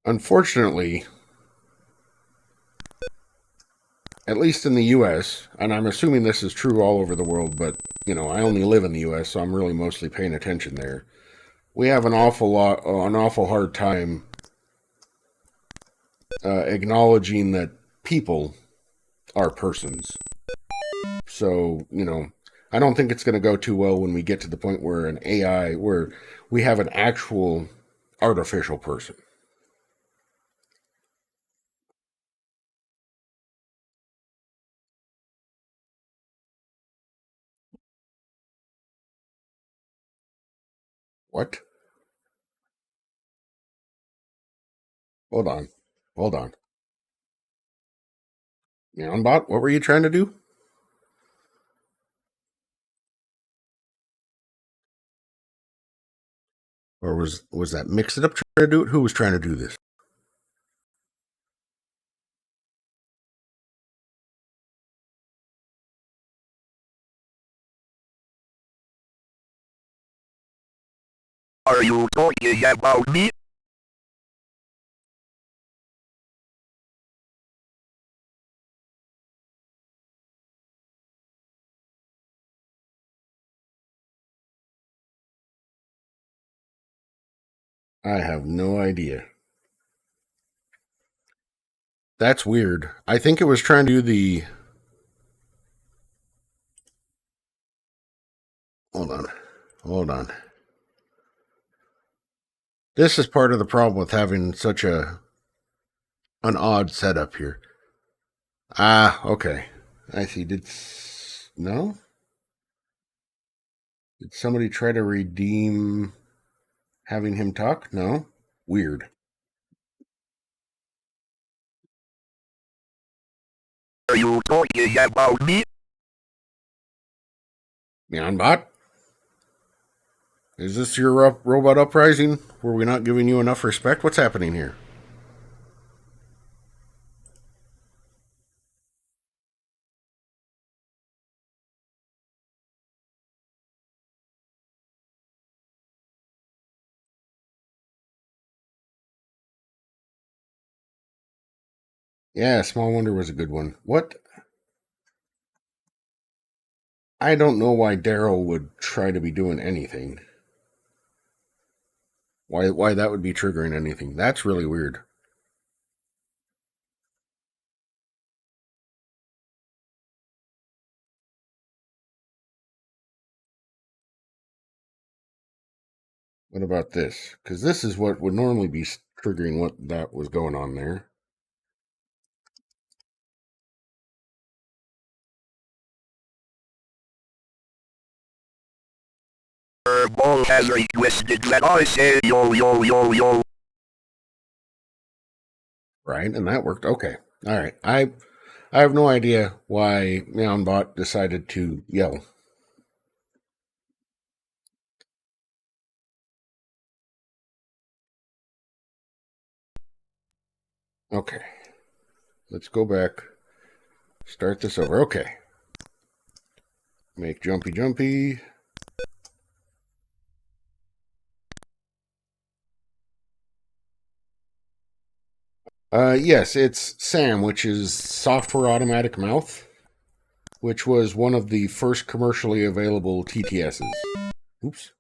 Unfortunately, at least in the US, and I'm assuming this is true all over the world, but, I only live in the US, so I'm really mostly paying attention there. We have an awful hard time acknowledging that people are persons. So, I don't think it's going to go too well when we get to the point where where we have an actual artificial person. What? Hold on. Hold on. Neonbot, what were you trying to do? Or was that Mix It Up trying to do it? Who was trying to do this? Are you talking about me? I have no idea. That's weird. I think it was trying to do the... Hold on. Hold on. This is part of the problem with having such an odd setup here. Ah, okay. I see. No? Did somebody try to redeem having him talk? No? Weird. Are you talking about me? Neonbot? Is this your robot uprising? Were we not giving you enough respect? What's happening here? Yeah, Small Wonder was a good one. What? I don't know why Daryl would try to be doing anything. Why that would be triggering anything. That's really weird. What about this? Because this is what would normally be triggering what that was going on there. HerrBawl has requested that I say yo. Right, and that worked. Okay. All right. I have no idea why Meownbot decided to yell. Okay. Let's go back. Start this over. Okay. Make jumpy. Yes, it's SAM, which is Software Automatic Mouth, which was one of the first commercially available TTSs. Oops.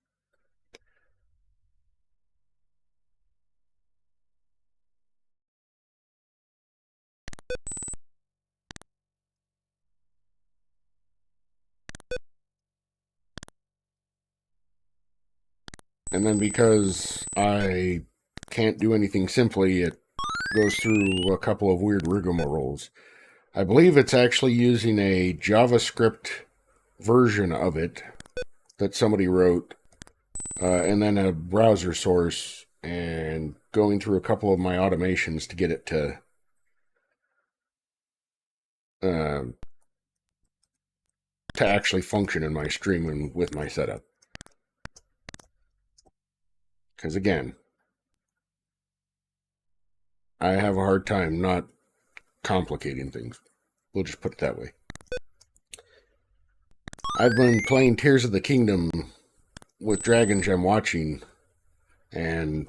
And then because I can't do anything simply, it goes through a couple of weird rigmaroles. I believe it's actually using a JavaScript version of it that somebody wrote, and then a browser source, and going through a couple of my automations to get it to actually function in my stream and with my setup. Because again, I have a hard time not complicating things. We'll just put it that way. I've been playing Tears of the Kingdom with Dragon Gem watching, and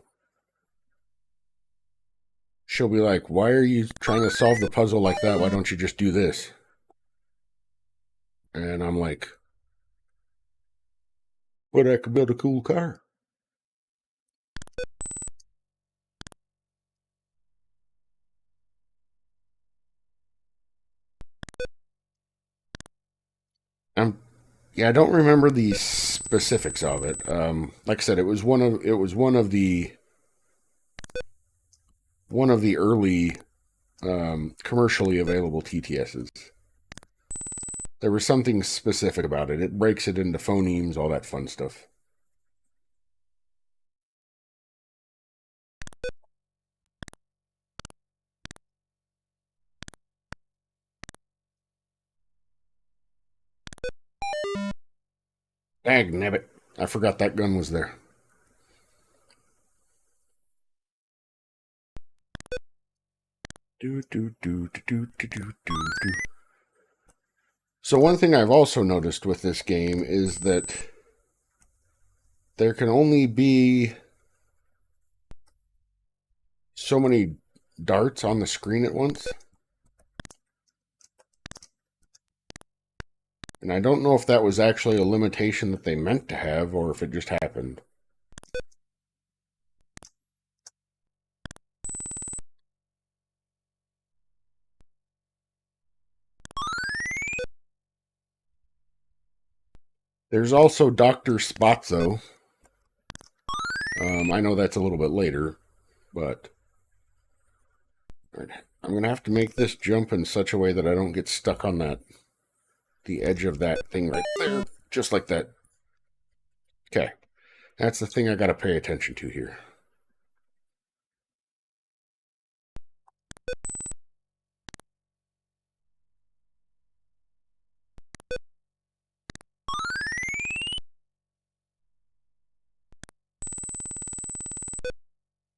she'll be like, why are you trying to solve the puzzle like that? Why don't you just do this? And I'm like, but I could build a cool car. Yeah, I don't remember the specifics of it. Like I said, it was one of the early commercially available TTSs. There was something specific about it. It breaks it into phonemes, all that fun stuff. Dag nabbit. I forgot that gun was there. So one thing I've also noticed with this game is that there can only be so many darts on the screen at once. And I don't know if that was actually a limitation that they meant to have or if it just happened. There's also Dr. Spotzo. I know that's a little bit later, but I'm going to have to make this jump in such a way that I don't get stuck on the edge of that thing right there. Just like that. Okay. That's the thing I got to pay attention to here.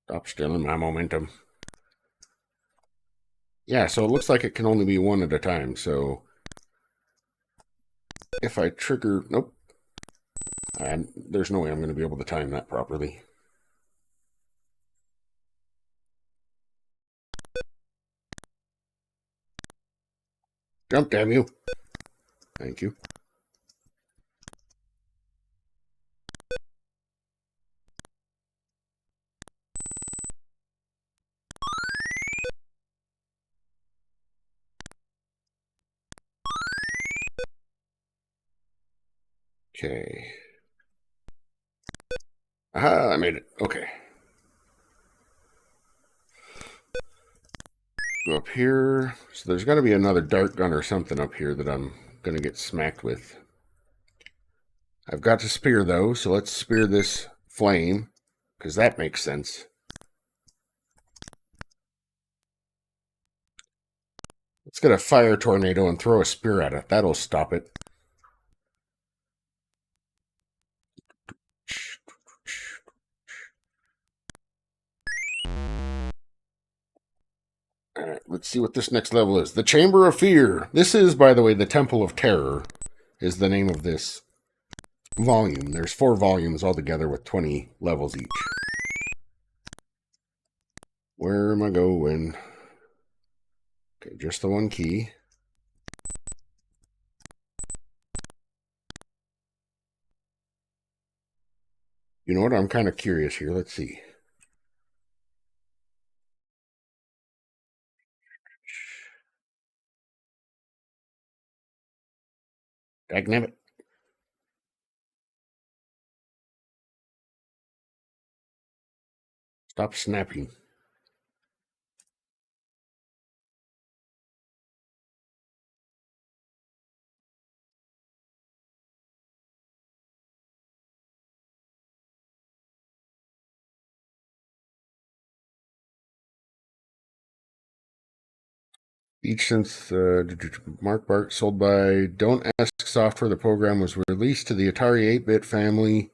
Stop stealing my momentum. Yeah, so it looks like it can only be one at a time, so if I trigger... Nope. There's no way I'm going to be able to time that properly. Jump, damn you. Thank you. Okay. Aha, I made it. Okay. Go up here. So there's got to be another dart gun or something up here that I'm going to get smacked with. I've got to spear, though, so let's spear this flame, because that makes sense. Let's get a fire tornado and throw a spear at it. That'll stop it. Alright, let's see what this next level is. The Chamber of Fear. This is, by the way, the Temple of Terror is the name of this volume. There's 4 volumes altogether with 20 levels each. Where am I going? Okay, just the one key. You know what? I'm kind of curious here. Let's see. Dagnabbit. Stop snapping. Each since Mark Bart sold by Don't Ask Software, the program was released to the Atari 8-bit family,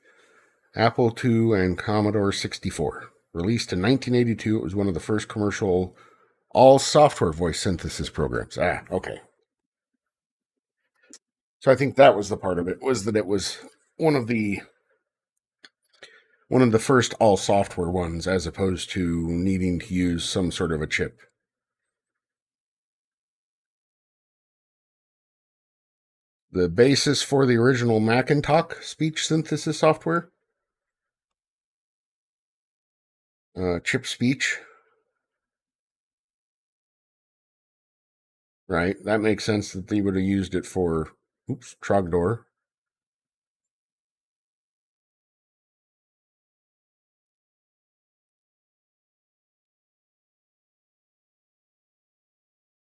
Apple II, and Commodore 64. Released in 1982, it was one of the first commercial all-software voice synthesis programs. Ah, okay. So I think that was the part of it, was that it was one of the first all-software ones, as opposed to needing to use some sort of a chip. The basis for the original Macintalk speech synthesis software, chip speech. Right, that makes sense that they would have used it for, Trogdor.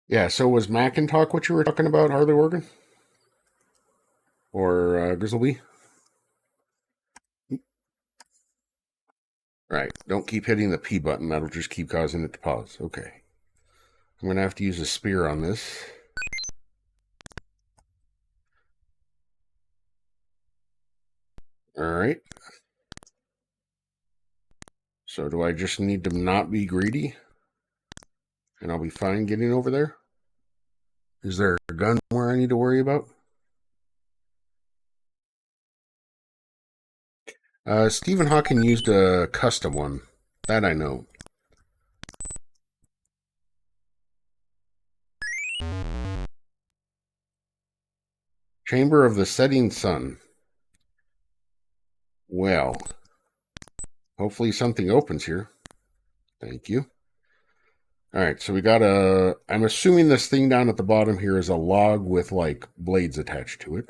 Yeah, so was Macintalk what you were talking about, Harley Worgan? Or Grizzleby? Right, don't keep hitting the P button, that'll just keep causing it to pause. Okay. I'm going to have to use a spear on this. Alright. So do I just need to not be greedy? And I'll be fine getting over there? Is there a gun where I need to worry about? Stephen Hawking used a custom one. That I know. Chamber of the Setting Sun. Well, hopefully something opens here. Thank you. All right, so we got I'm assuming this thing down at the bottom here is a log with like blades attached to it.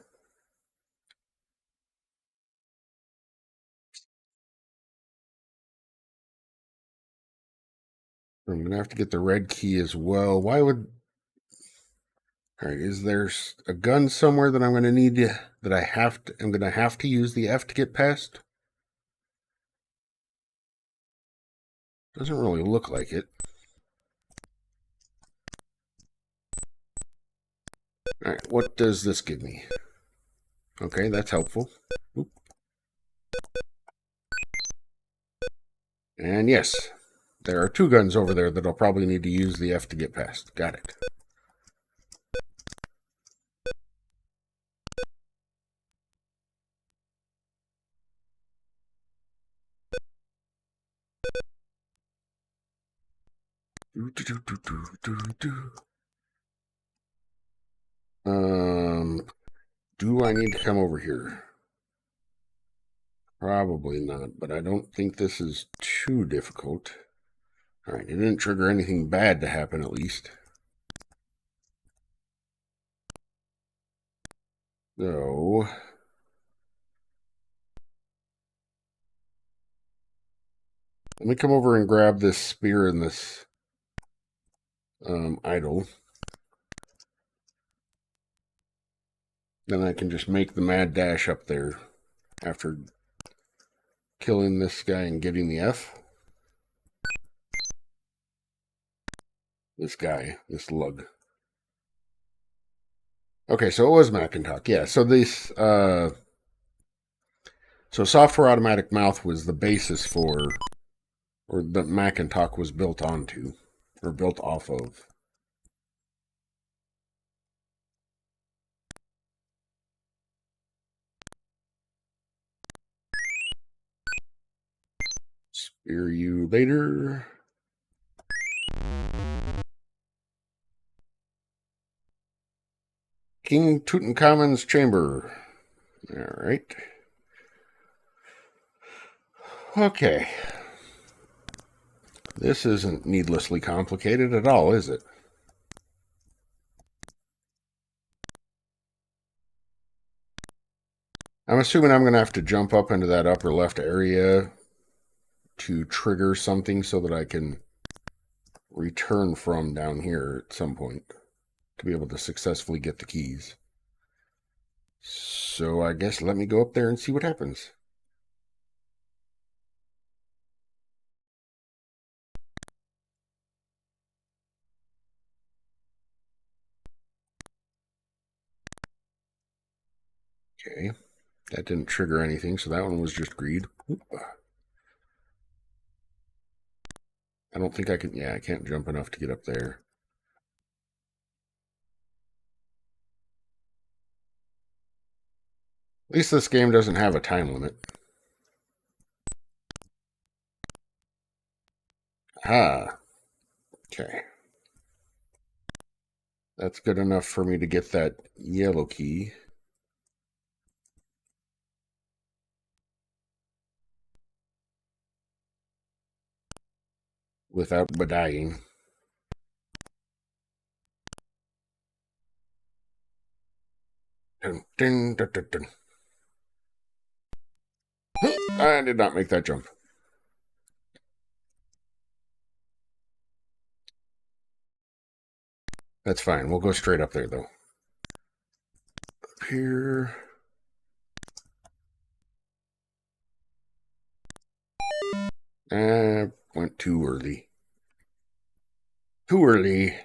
I'm gonna have to get the red key as well. Why would? All right, is there a gun somewhere that I'm gonna need to, that I have to? I'm gonna have to use the F to get past. Doesn't really look like it. All right, what does this give me? Okay, that's helpful. Oop. And yes, there are two guns over there that I'll probably need to use the F to get past. Got it. Do I need to come over here? Probably not, but I don't think this is too difficult. All right, it didn't trigger anything bad to happen, at least. So, let me come over and grab this spear and this idol. Then I can just make the mad dash up there after killing this guy and getting the F. This guy, this lug. Okay, so it was Macintalk. Yeah, so this so software automatic mouth was the basis for, or the Macintalk was built onto, or built off of. Spear you later. King Tutankhamun's chamber. All right. Okay. This isn't needlessly complicated at all, is it? I'm assuming I'm going to have to jump up into that upper left area to trigger something so that I can return from down here at some point to be able to successfully get the keys. So I guess let me go up there and see what happens. Okay, that didn't trigger anything, so that one was just greed. Oop. I don't think I can, yeah, I can't jump enough to get up there. At least this game doesn't have a time limit. Ah, okay. That's good enough for me to get that yellow key. Without dying. Dun, dun, dun, dun, dun. I did not make that jump. That's fine. We'll go straight up there, though. Up here. Went too early. Too early.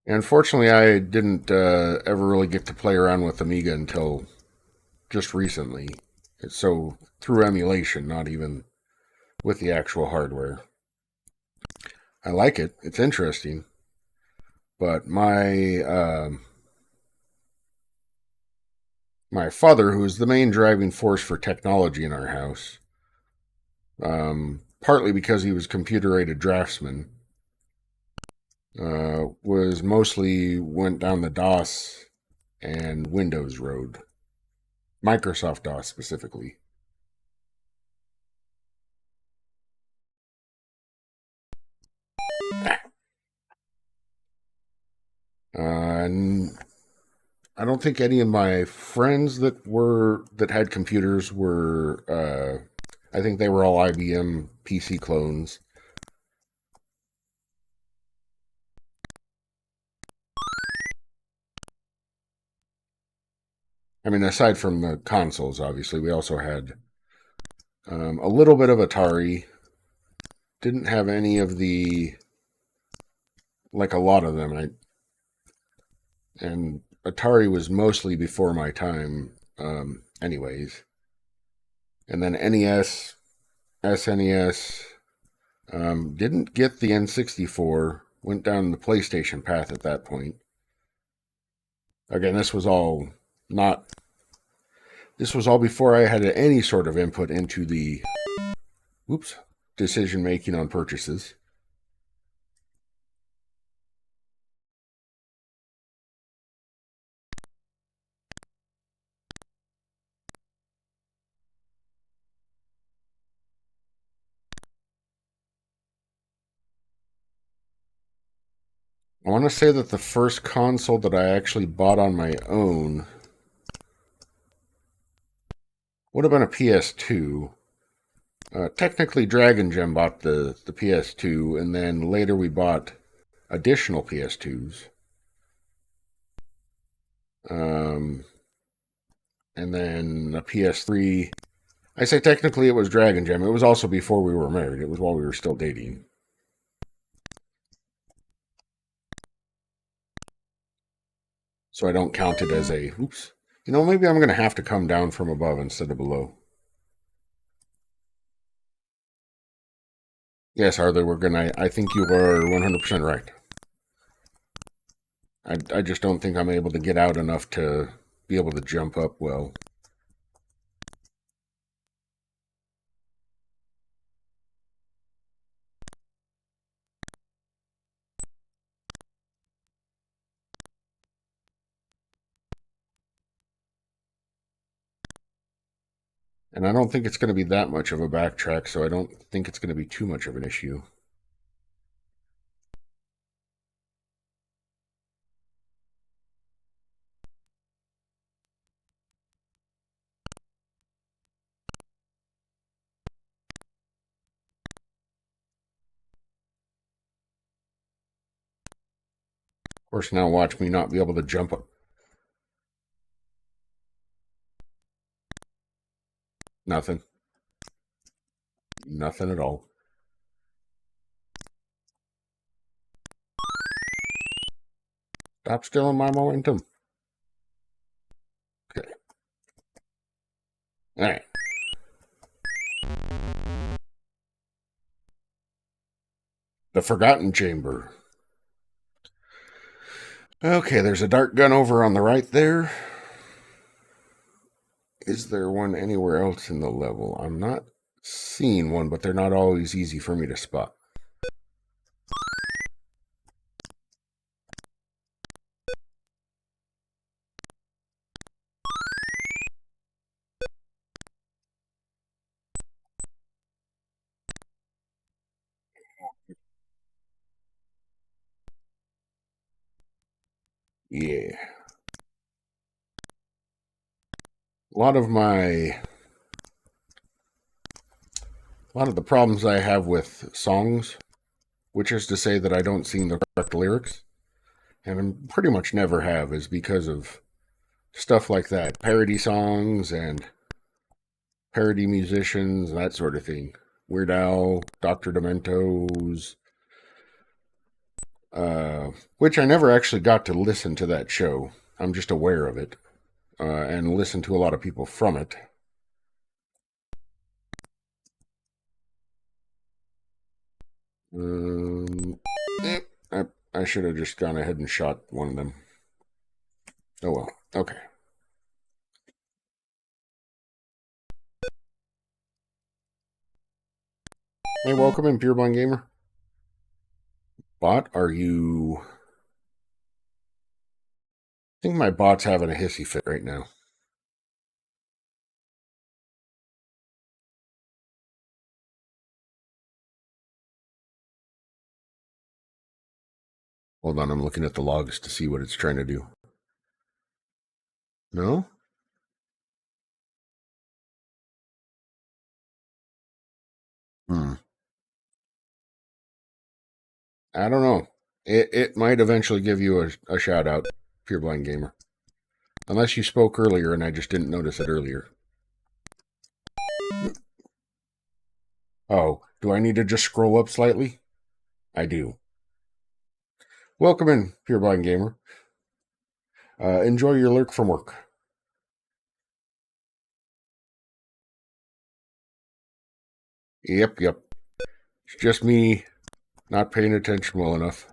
Unfortunately, I didn't ever really get to play around with Amiga until just recently. So through emulation, not even with the actual hardware. I like it. It's interesting. But my father, who is the main driving force for technology in our house, partly because he was computer-aided draftsman, was mostly went down the DOS and Windows road. Microsoft DOS specifically. And I don't think any of my friends that had computers were. I think they were all IBM PC clones. I mean, aside from the consoles, obviously, we also had a little bit of Atari. Didn't have any of the, like a lot of them. And Atari was mostly before my time, anyways. And then NES, SNES, didn't get the N64, went down the PlayStation path at that point. Again, this was all before I had any sort of input into the, decision making on purchases. I want to say that the first console that I actually bought on my own would have been a PS2. Technically, Dragon Gem bought the PS2, and then later we bought additional PS2s. And then a PS3. I say technically it was Dragon Gem. It was also before we were married. It was while we were still dating. So I don't count it as a, maybe I'm going to have to come down from above instead of below. Yes, Arthur, I think you are 100% right. I just don't think I'm able to get out enough to be able to jump up well. And I don't think it's going to be that much of a backtrack, so I don't think it's going to be too much of an issue. Of course, now watch me not be able to jump up. Nothing. Nothing at all. Stop stealing my momentum. Okay. All right. The Forgotten Chamber. Okay, there's a dart gun over on the right there. Is there one anywhere else in the level? I'm not seeing one, but they're not always easy for me to spot. Yeah. A lot of the problems I have with songs, which is to say that I don't sing the correct lyrics, and I pretty much never have, is because of stuff like that. Parody songs and parody musicians, that sort of thing. Weird Al, Dr. Demento's, which I never actually got to listen to that show. I'm just aware of it, and listen to a lot of people from it. I should have just gone ahead and shot one of them. Oh well, okay. Hey, welcome in, Pureblind Gamer. Bot, are you... I think my bot's having a hissy fit right now. Hold on, I'm looking at the logs to see what it's trying to do. No? I don't know. It might eventually give you a shout out, Pureblind Gamer. Unless you spoke earlier and I just didn't notice it earlier. Oh, do I need to just scroll up slightly? I do. Welcome in, Pureblind Gamer. Enjoy your lurk from work. Yep. It's just me not paying attention well enough.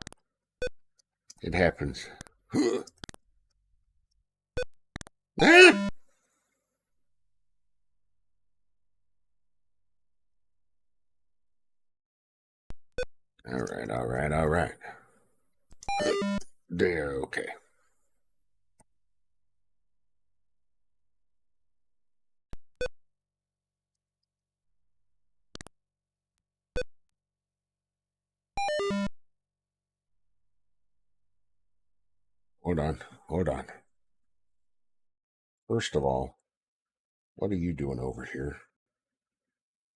It happens. Ah! All right. There, okay. Hold on. First of all, what are you doing over here?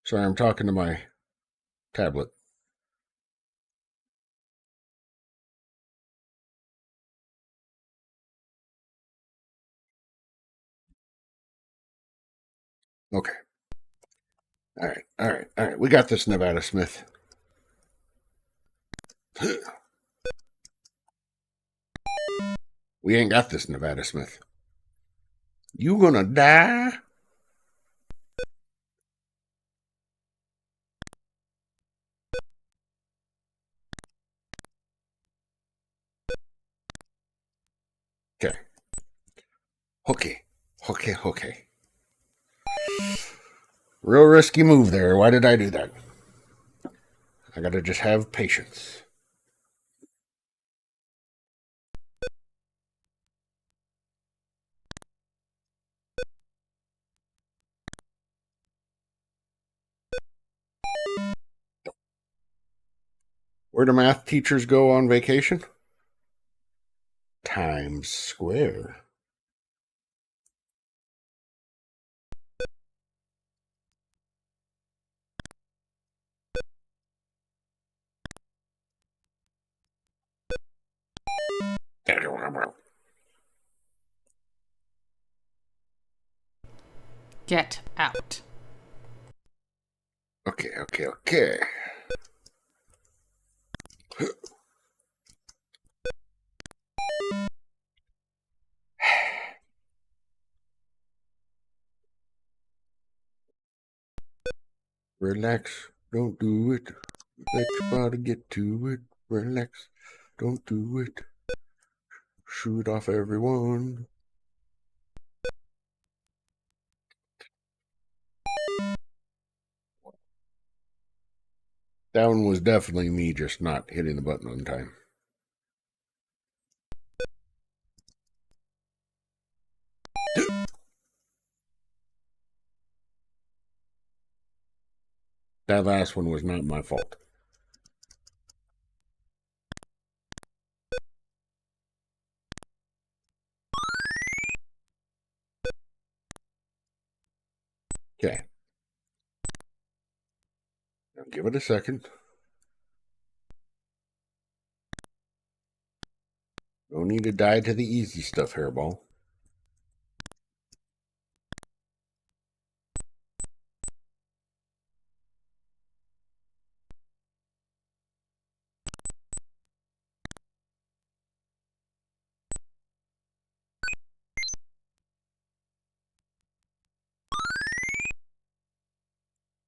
Sorry, I'm talking to my tablet. Okay. All right. We got this, Nevada Smith. We ain't got this, Nevada Smith. You gonna die? Okay. Okay. Real risky move there. Why did I do that? I gotta just have patience. Where do math teachers go on vacation? Times Square. Get out. Okay. Relax, don't do it. Let your body get to it. Relax, don't do it. Shoot off everyone. That one was definitely me just not hitting the button on time. That last one was not my fault. Okay. Now give it a second. No need to die to the easy stuff, HerrBawl.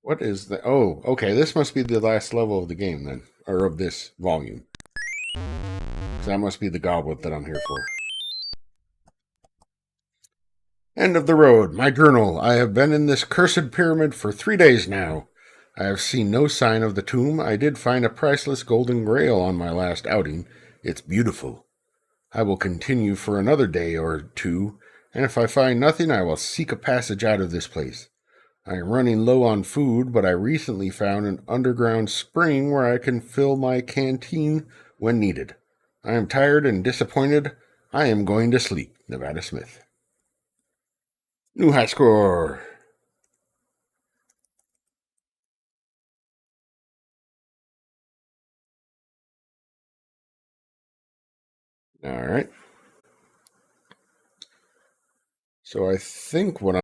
What is the... Oh, okay. This must be the last level of the game then. Or of this volume. Because that must be the goblet that I'm here for. End of the road. My journal. I have been in this cursed pyramid for 3 days now. I have seen no sign of the tomb. I did find a priceless golden grail on my last outing. It's beautiful. I will continue for another day or two, and if I find nothing, I will seek a passage out of this place. I am running low on food, but I recently found an underground spring where I can fill my canteen when needed. I am tired and disappointed. I am going to sleep. Nevada Smith. New high score. All right. So I think what